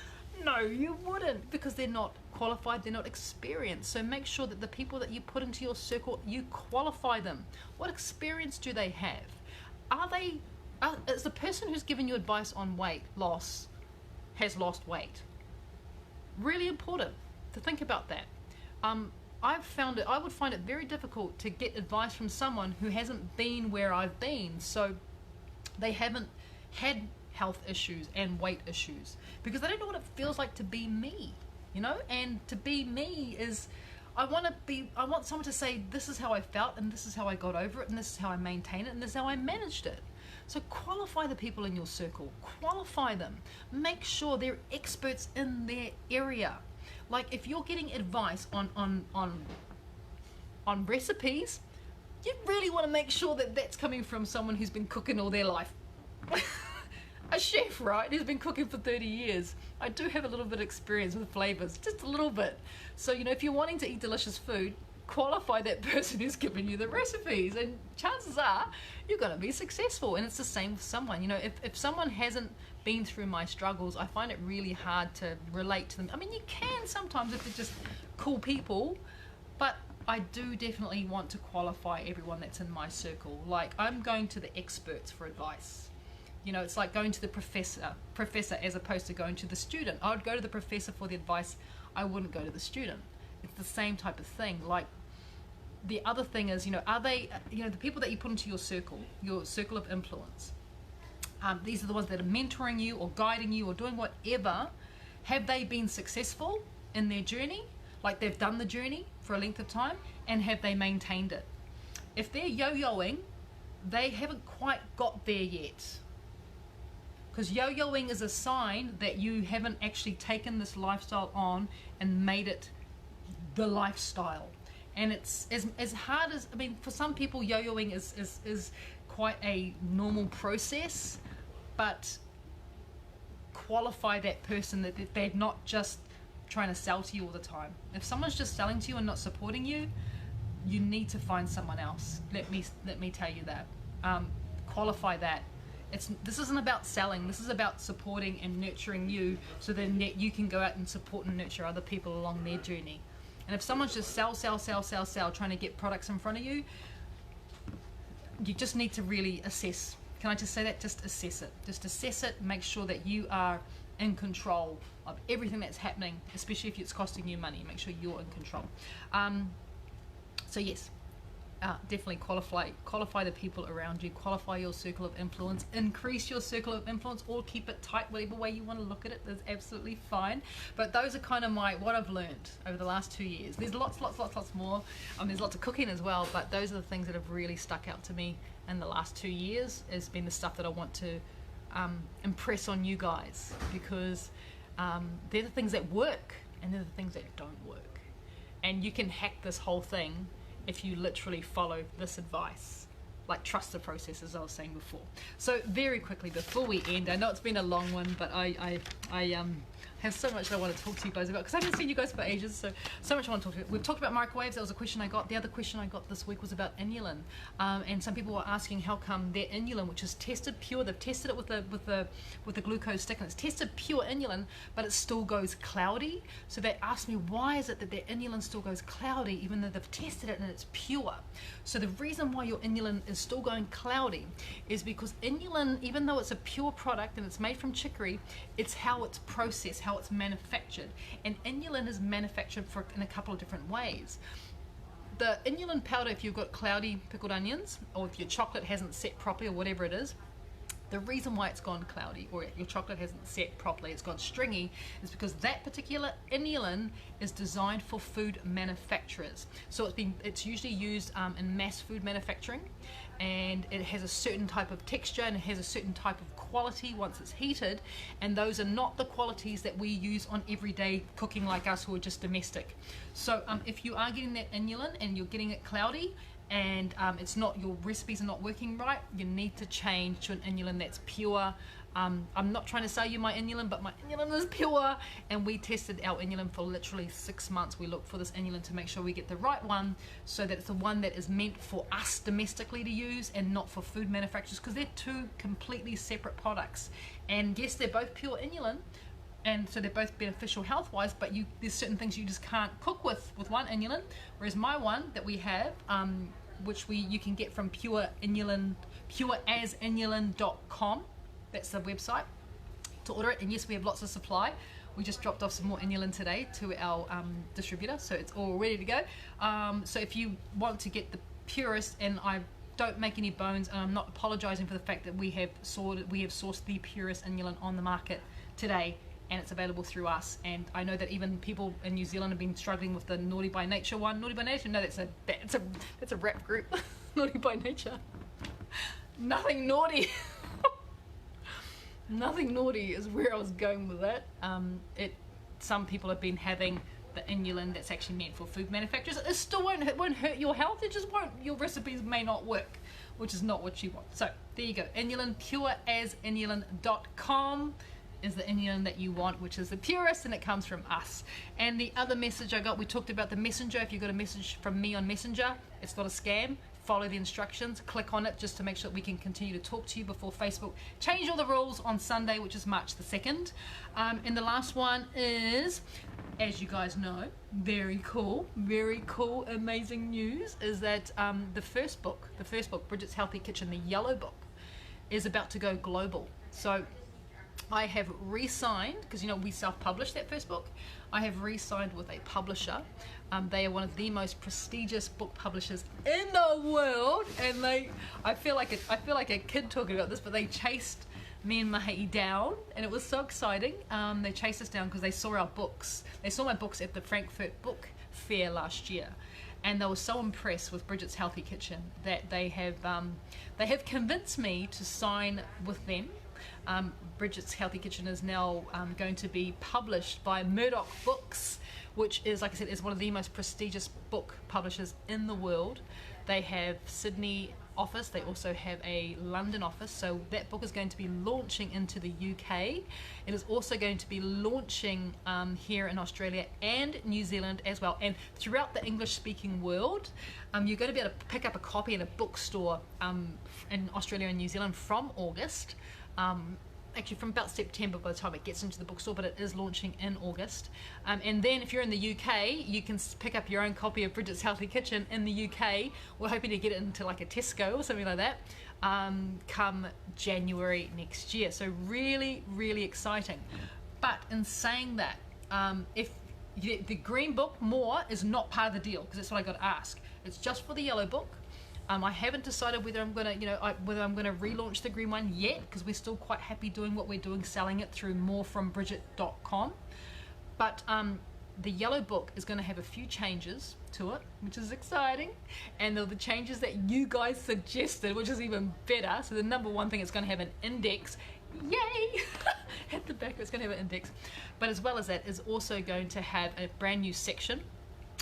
No, you wouldn't, because they're not qualified, they're not experienced. So make sure that the people that you put into your circle, you qualify them. What experience do they have? Is the person who's given you advice on weight loss has lost weight? Really important to think about that. I would find it very difficult to get advice from someone who hasn't been where I've been. So they haven't had health issues and weight issues, because they don't know what it feels like to be me, you know. And to be me is, I want someone to say, this is how I felt, and this is how I got over it, and this is how I maintain it, and this is how I managed it. So qualify the people in your circle, qualify them, make sure they're experts in their area. Like, if you're getting advice on recipes, you really want to make sure that that's coming from someone who's been cooking all their life. A chef, right, who's been cooking for 30 years. I do have a little bit of experience with flavors, just a little bit. So, you know, if you're wanting to eat delicious food, qualify that person who's given you the recipes, and chances are you're going to be successful. And it's the same with someone, you know, if someone hasn't been through my struggles, I find it really hard to relate to them. I mean, you can sometimes if they're just cool people, but I do definitely want to qualify everyone that's in my circle. Like, I'm going to the experts for advice. You know, it's like going to the professor as opposed to going to the student. I would go to the professor for the advice. I wouldn't go to the student. It's the same type of thing. Like, the other thing is, you know, are they, you know, the people that you put into your circle of influence, these are the ones that are mentoring you or guiding you or doing whatever. Have they been successful in their journey? Like, they've done the journey for a length of time, and have they maintained it? If they're yo-yoing, they haven't quite got there yet. Because yo-yoing is a sign that you haven't actually taken this lifestyle on and made it the lifestyle. And it's as hard as, I mean, for some people yo-yoing is quite a normal process, but qualify that person that they're not just trying to sell to you all the time. If someone's just selling to you and not supporting you, you need to find someone else. Let me tell you that. Qualify that. This isn't about selling. This is about supporting and nurturing you, so then that you can go out and support and nurture other people along their journey. And if someone's just sell, trying to get products in front of you, you just need to really assess. Can I just say that? Just assess it. Just assess it. Make sure that you are in control of everything that's happening, especially if it's costing you money. Make sure you're in control. So yes, definitely qualify the people around you, qualify your circle of influence, increase your circle of influence, or keep it tight, whatever way you want to look at it is absolutely fine. But those are kind of what I've learned over the last 2 years. There's lots more. There's lots of cooking as well, but those are the things that have really stuck out to me in the last 2 years. Has been the stuff that I want to impress on you guys, because they're the things that work and they're the things that don't work. And you can hack this whole thing if you literally follow this advice. Like, trust the process, as I was saying before. So very quickly before we end, I know it's been a long one, but I have so much that I want to talk to you guys about, because I haven't seen you guys for ages, so much I want to talk to you. We've talked about microwaves. That was a question I got. The other question I got this week was about inulin, and some people were asking how come their inulin, which is tested pure, they've tested it with the glucose stick, and it's tested pure inulin, but it still goes cloudy. So they asked me, why is it that their inulin still goes cloudy even though they've tested it and it's pure? So the reason why your inulin is still going cloudy is because inulin, even though it's a pure product and it's made from chicory, it's how it's processed, how it's manufactured. And inulin is manufactured in a couple of different ways. The inulin powder, if you've got cloudy pickled onions, or if your chocolate hasn't set properly, or whatever it is, the reason why it's gone cloudy, or your chocolate hasn't set properly, it's gone stringy, is because that particular inulin is designed for food manufacturers. So it's usually used in mass food manufacturing, and it has a certain type of texture and it has a certain type of quality once it's heated, and those are not the qualities that we use on everyday cooking like us who are just domestic. So if you are getting that inulin and you're getting it cloudy, and it's not, your recipes are not working right, you need to change to an inulin that's pure. I'm not trying to sell you my inulin, but my inulin is pure, and we tested our inulin for literally 6 months. We looked for this inulin to make sure we get the right one, so that it's the one that is meant for us domestically to use and not for food manufacturers, because they're two completely separate products. And yes, they're both pure inulin, and so they're both beneficial health-wise, but there's certain things you just can't cook with one inulin, whereas my one that we have, which you can get from Pure As Inulin.com. That's the website to order it. And yes, we have lots of supply. We just dropped off some more inulin today to our distributor, so it's all ready to go. So if you want to get the purest, and I don't make any bones, and I'm not apologizing for the fact that we have sourced the purest inulin on the market today, and it's available through us. And I know that even people in New Zealand have been struggling with the Naughty by Nature one. Naughty by Nature? No, that's a rap group. Naughty by Nature. Nothing naughty. Nothing naughty is where I was going with that. Some people have been having the inulin that's actually meant for food manufacturers. It still won't hurt your health. It just won't. Your recipes may not work, which is not what you want. So there you go. Inulin, pureasinulin.com. is the inulin that you want, which is the purest, and it comes from us. And the other message I got, we talked about the messenger. If you got a message from me on Messenger, it's not a scam. Follow the instructions, click on it just to make sure that we can continue to talk to you before Facebook change all the rules on Sunday, which is March the 2nd. And the last one is, as you guys know, very cool, amazing news, is that the first book, Bridget's Healthy Kitchen, the yellow book, is about to go global. So I have re-signed, because you know we self-published that first book. I have re-signed with a publisher. They are one of the most prestigious book publishers in the world, and I feel like a kid talking about this, but they chased me and Mahi down, and it was so exciting. They chased us down because they saw our books. They saw my books at the Frankfurt Book Fair last year, and they were so impressed with Bridget's Healthy Kitchen that they have convinced me to sign with them. Bridget's Healthy Kitchen is now going to be published by Murdoch Books, which is, like I said, is one of the most prestigious book publishers in the world. They have Sydney office, they also have a London office, so that book is going to be launching into the UK. It is also going to be launching here in Australia and New Zealand as well, and throughout the English speaking world. You're going to be able to pick up a copy in a bookstore in Australia and New Zealand from August. Actually from about September by the time it gets into the bookstore, but it is launching in August. And then if you're in the UK, you can pick up your own copy of Bridget's Healthy Kitchen in the UK. We're hoping to get it into like a Tesco or something like that come January next year. So really exciting. But in saying that, if the green book more is not part of the deal, because that's what I got to ask. It's just for the yellow book. I haven't decided whether I'm gonna, relaunch the green one yet, because we're still quite happy doing what we're doing, selling it through morefrombridget.com. But the yellow book is going to have a few changes to it, which is exciting, and they're the changes that you guys suggested, which is even better. So the number one thing, it's going to have an index. Yay! At the back, it's going to have an index. But as well as that, it's also going to have a brand new section,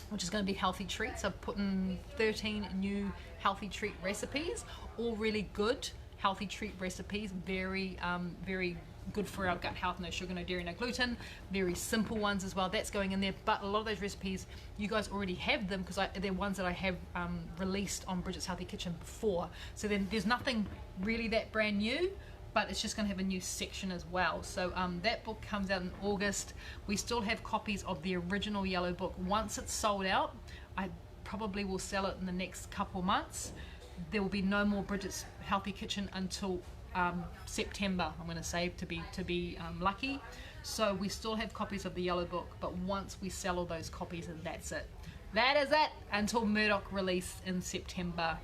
which is going to be healthy treats. I've put in 13 new healthy treat recipes, all really good healthy treat recipes, very good for our gut health, no sugar, no dairy, no gluten, very simple ones as well. That's going in there, but a lot of those recipes you guys already have them, because they're ones that I have released on Bridget's Healthy Kitchen before. So then there's nothing really that brand new, but it's just going to have a new section as well. So that book comes out in August. We still have copies of the original yellow book. Once it's sold out, I probably will sell it in the next couple months. There will be no more Bridget's Healthy Kitchen until September, I'm going to say, to be lucky. So we still have copies of the yellow book, but once we sell all those copies, and that's it. That is it until Murdoch release in September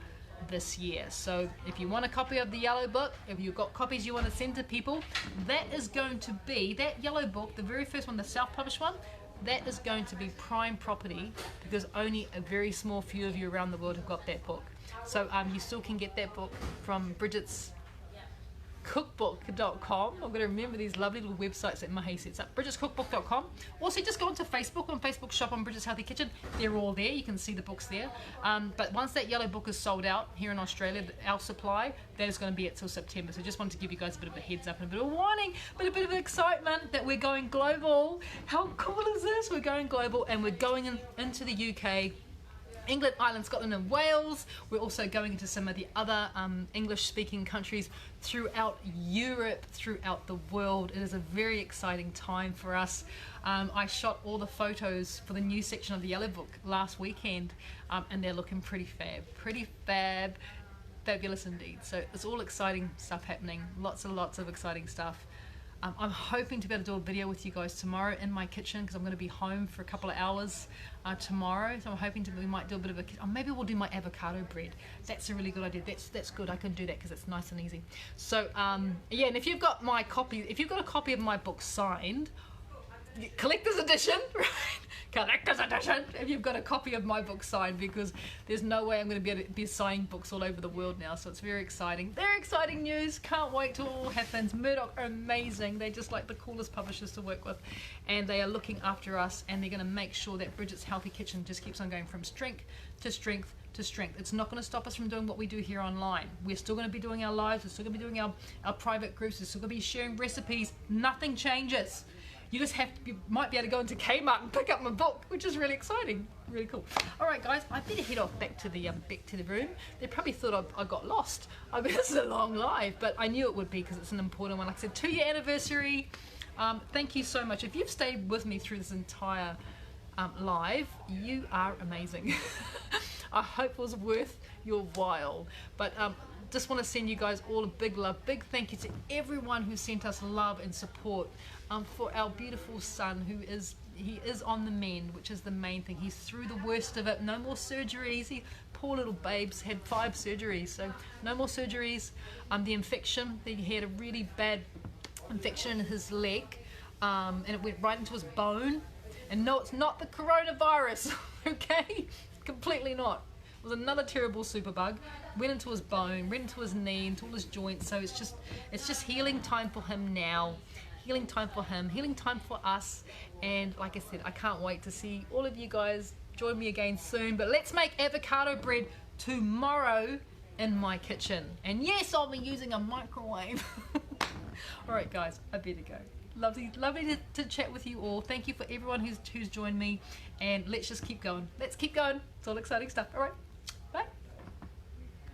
this year. So if you want a copy of the yellow book, if you've got copies you want to send to people, that is going to be, that yellow book, the very first one, the self-published one, that is going to be prime property, because only a very small few of you around the world have got that book. So you still can get that book from Bridget's cookbook.com. I'm going to remember these lovely little websites that Mahi sets up. Bridget'sCookbook.com. Also, just go onto Facebook, on Facebook shop on Bridget's Healthy Kitchen. They're all there. You can see the books there. But once that yellow book is sold out here in Australia, our supply, that is going to be it till September. So just wanted to give you guys a bit of a heads up and a bit of a warning, but a bit of excitement that we're going global. How cool is this? We're going global, and we're going into the UK, England, Ireland, Scotland and Wales. We're also going into some of the other English-speaking countries throughout Europe, throughout the world. It is a very exciting time for us. I shot all the photos for the new section of the Yellow Book last weekend, and they're looking pretty fab, fabulous indeed. So it's all exciting stuff happening, lots and lots of exciting stuff. I'm hoping to be able to do a video with you guys tomorrow in my kitchen, because I'm going to be home for a couple of hours tomorrow. So I'm hoping we might do a bit of a, or maybe we'll do my avocado bread. That's a really good idea. That's good. I can do that because it's nice and easy. So yeah, and if you've got my copy, if you've got a copy of my book signed, collector's edition, right? Collector's edition, if you've got a copy of my book signed, because there's no way I'm going to be able to be signing books all over the world now. So it's very exciting. Very exciting news. Can't wait till it all happens. Murdoch are amazing. They're just like the coolest publishers to work with, and they are looking after us, and they're going to make sure that Bridget's Healthy Kitchen just keeps on going from strength to strength to strength. It's not going to stop us from doing what we do here online. We're still going to be doing our lives. We're still going to be doing our private groups. We're still going to be sharing recipes. Nothing changes. You just you might be able to go into Kmart and pick up my book, which is really exciting, really cool. All right, guys, I better head off back to the room. They probably thought I got lost. I mean, this is a long live, but I knew it would be because it's an important one. Like I said, 2-year anniversary. Thank you so much. If you've stayed with me through this entire live, you are amazing. I hope it was worth your while. But just want to send you guys all a big love, big thank you to everyone who sent us love and support for our beautiful son, he is on the mend, which is the main thing. He's through the worst of it. No more surgeries. Poor little babes had 5 surgeries, so no more surgeries. The infection, he had a really bad infection in his leg, and it went right into his bone. And no, it's not the coronavirus, okay? Completely not. It was another terrible superbug. Went into his bone, went into his knee, into all his joints. So it's just healing time for him now. Healing time for him, healing time for us. And like I said, I can't wait to see all of you guys join me again soon. But let's make avocado bread tomorrow in my kitchen. And yes, I'll be using a microwave. All right, guys, I better go. Lovely to chat with you all. Thank you for everyone who's joined me. And let's just keep going. Let's keep going. It's all exciting stuff. All right.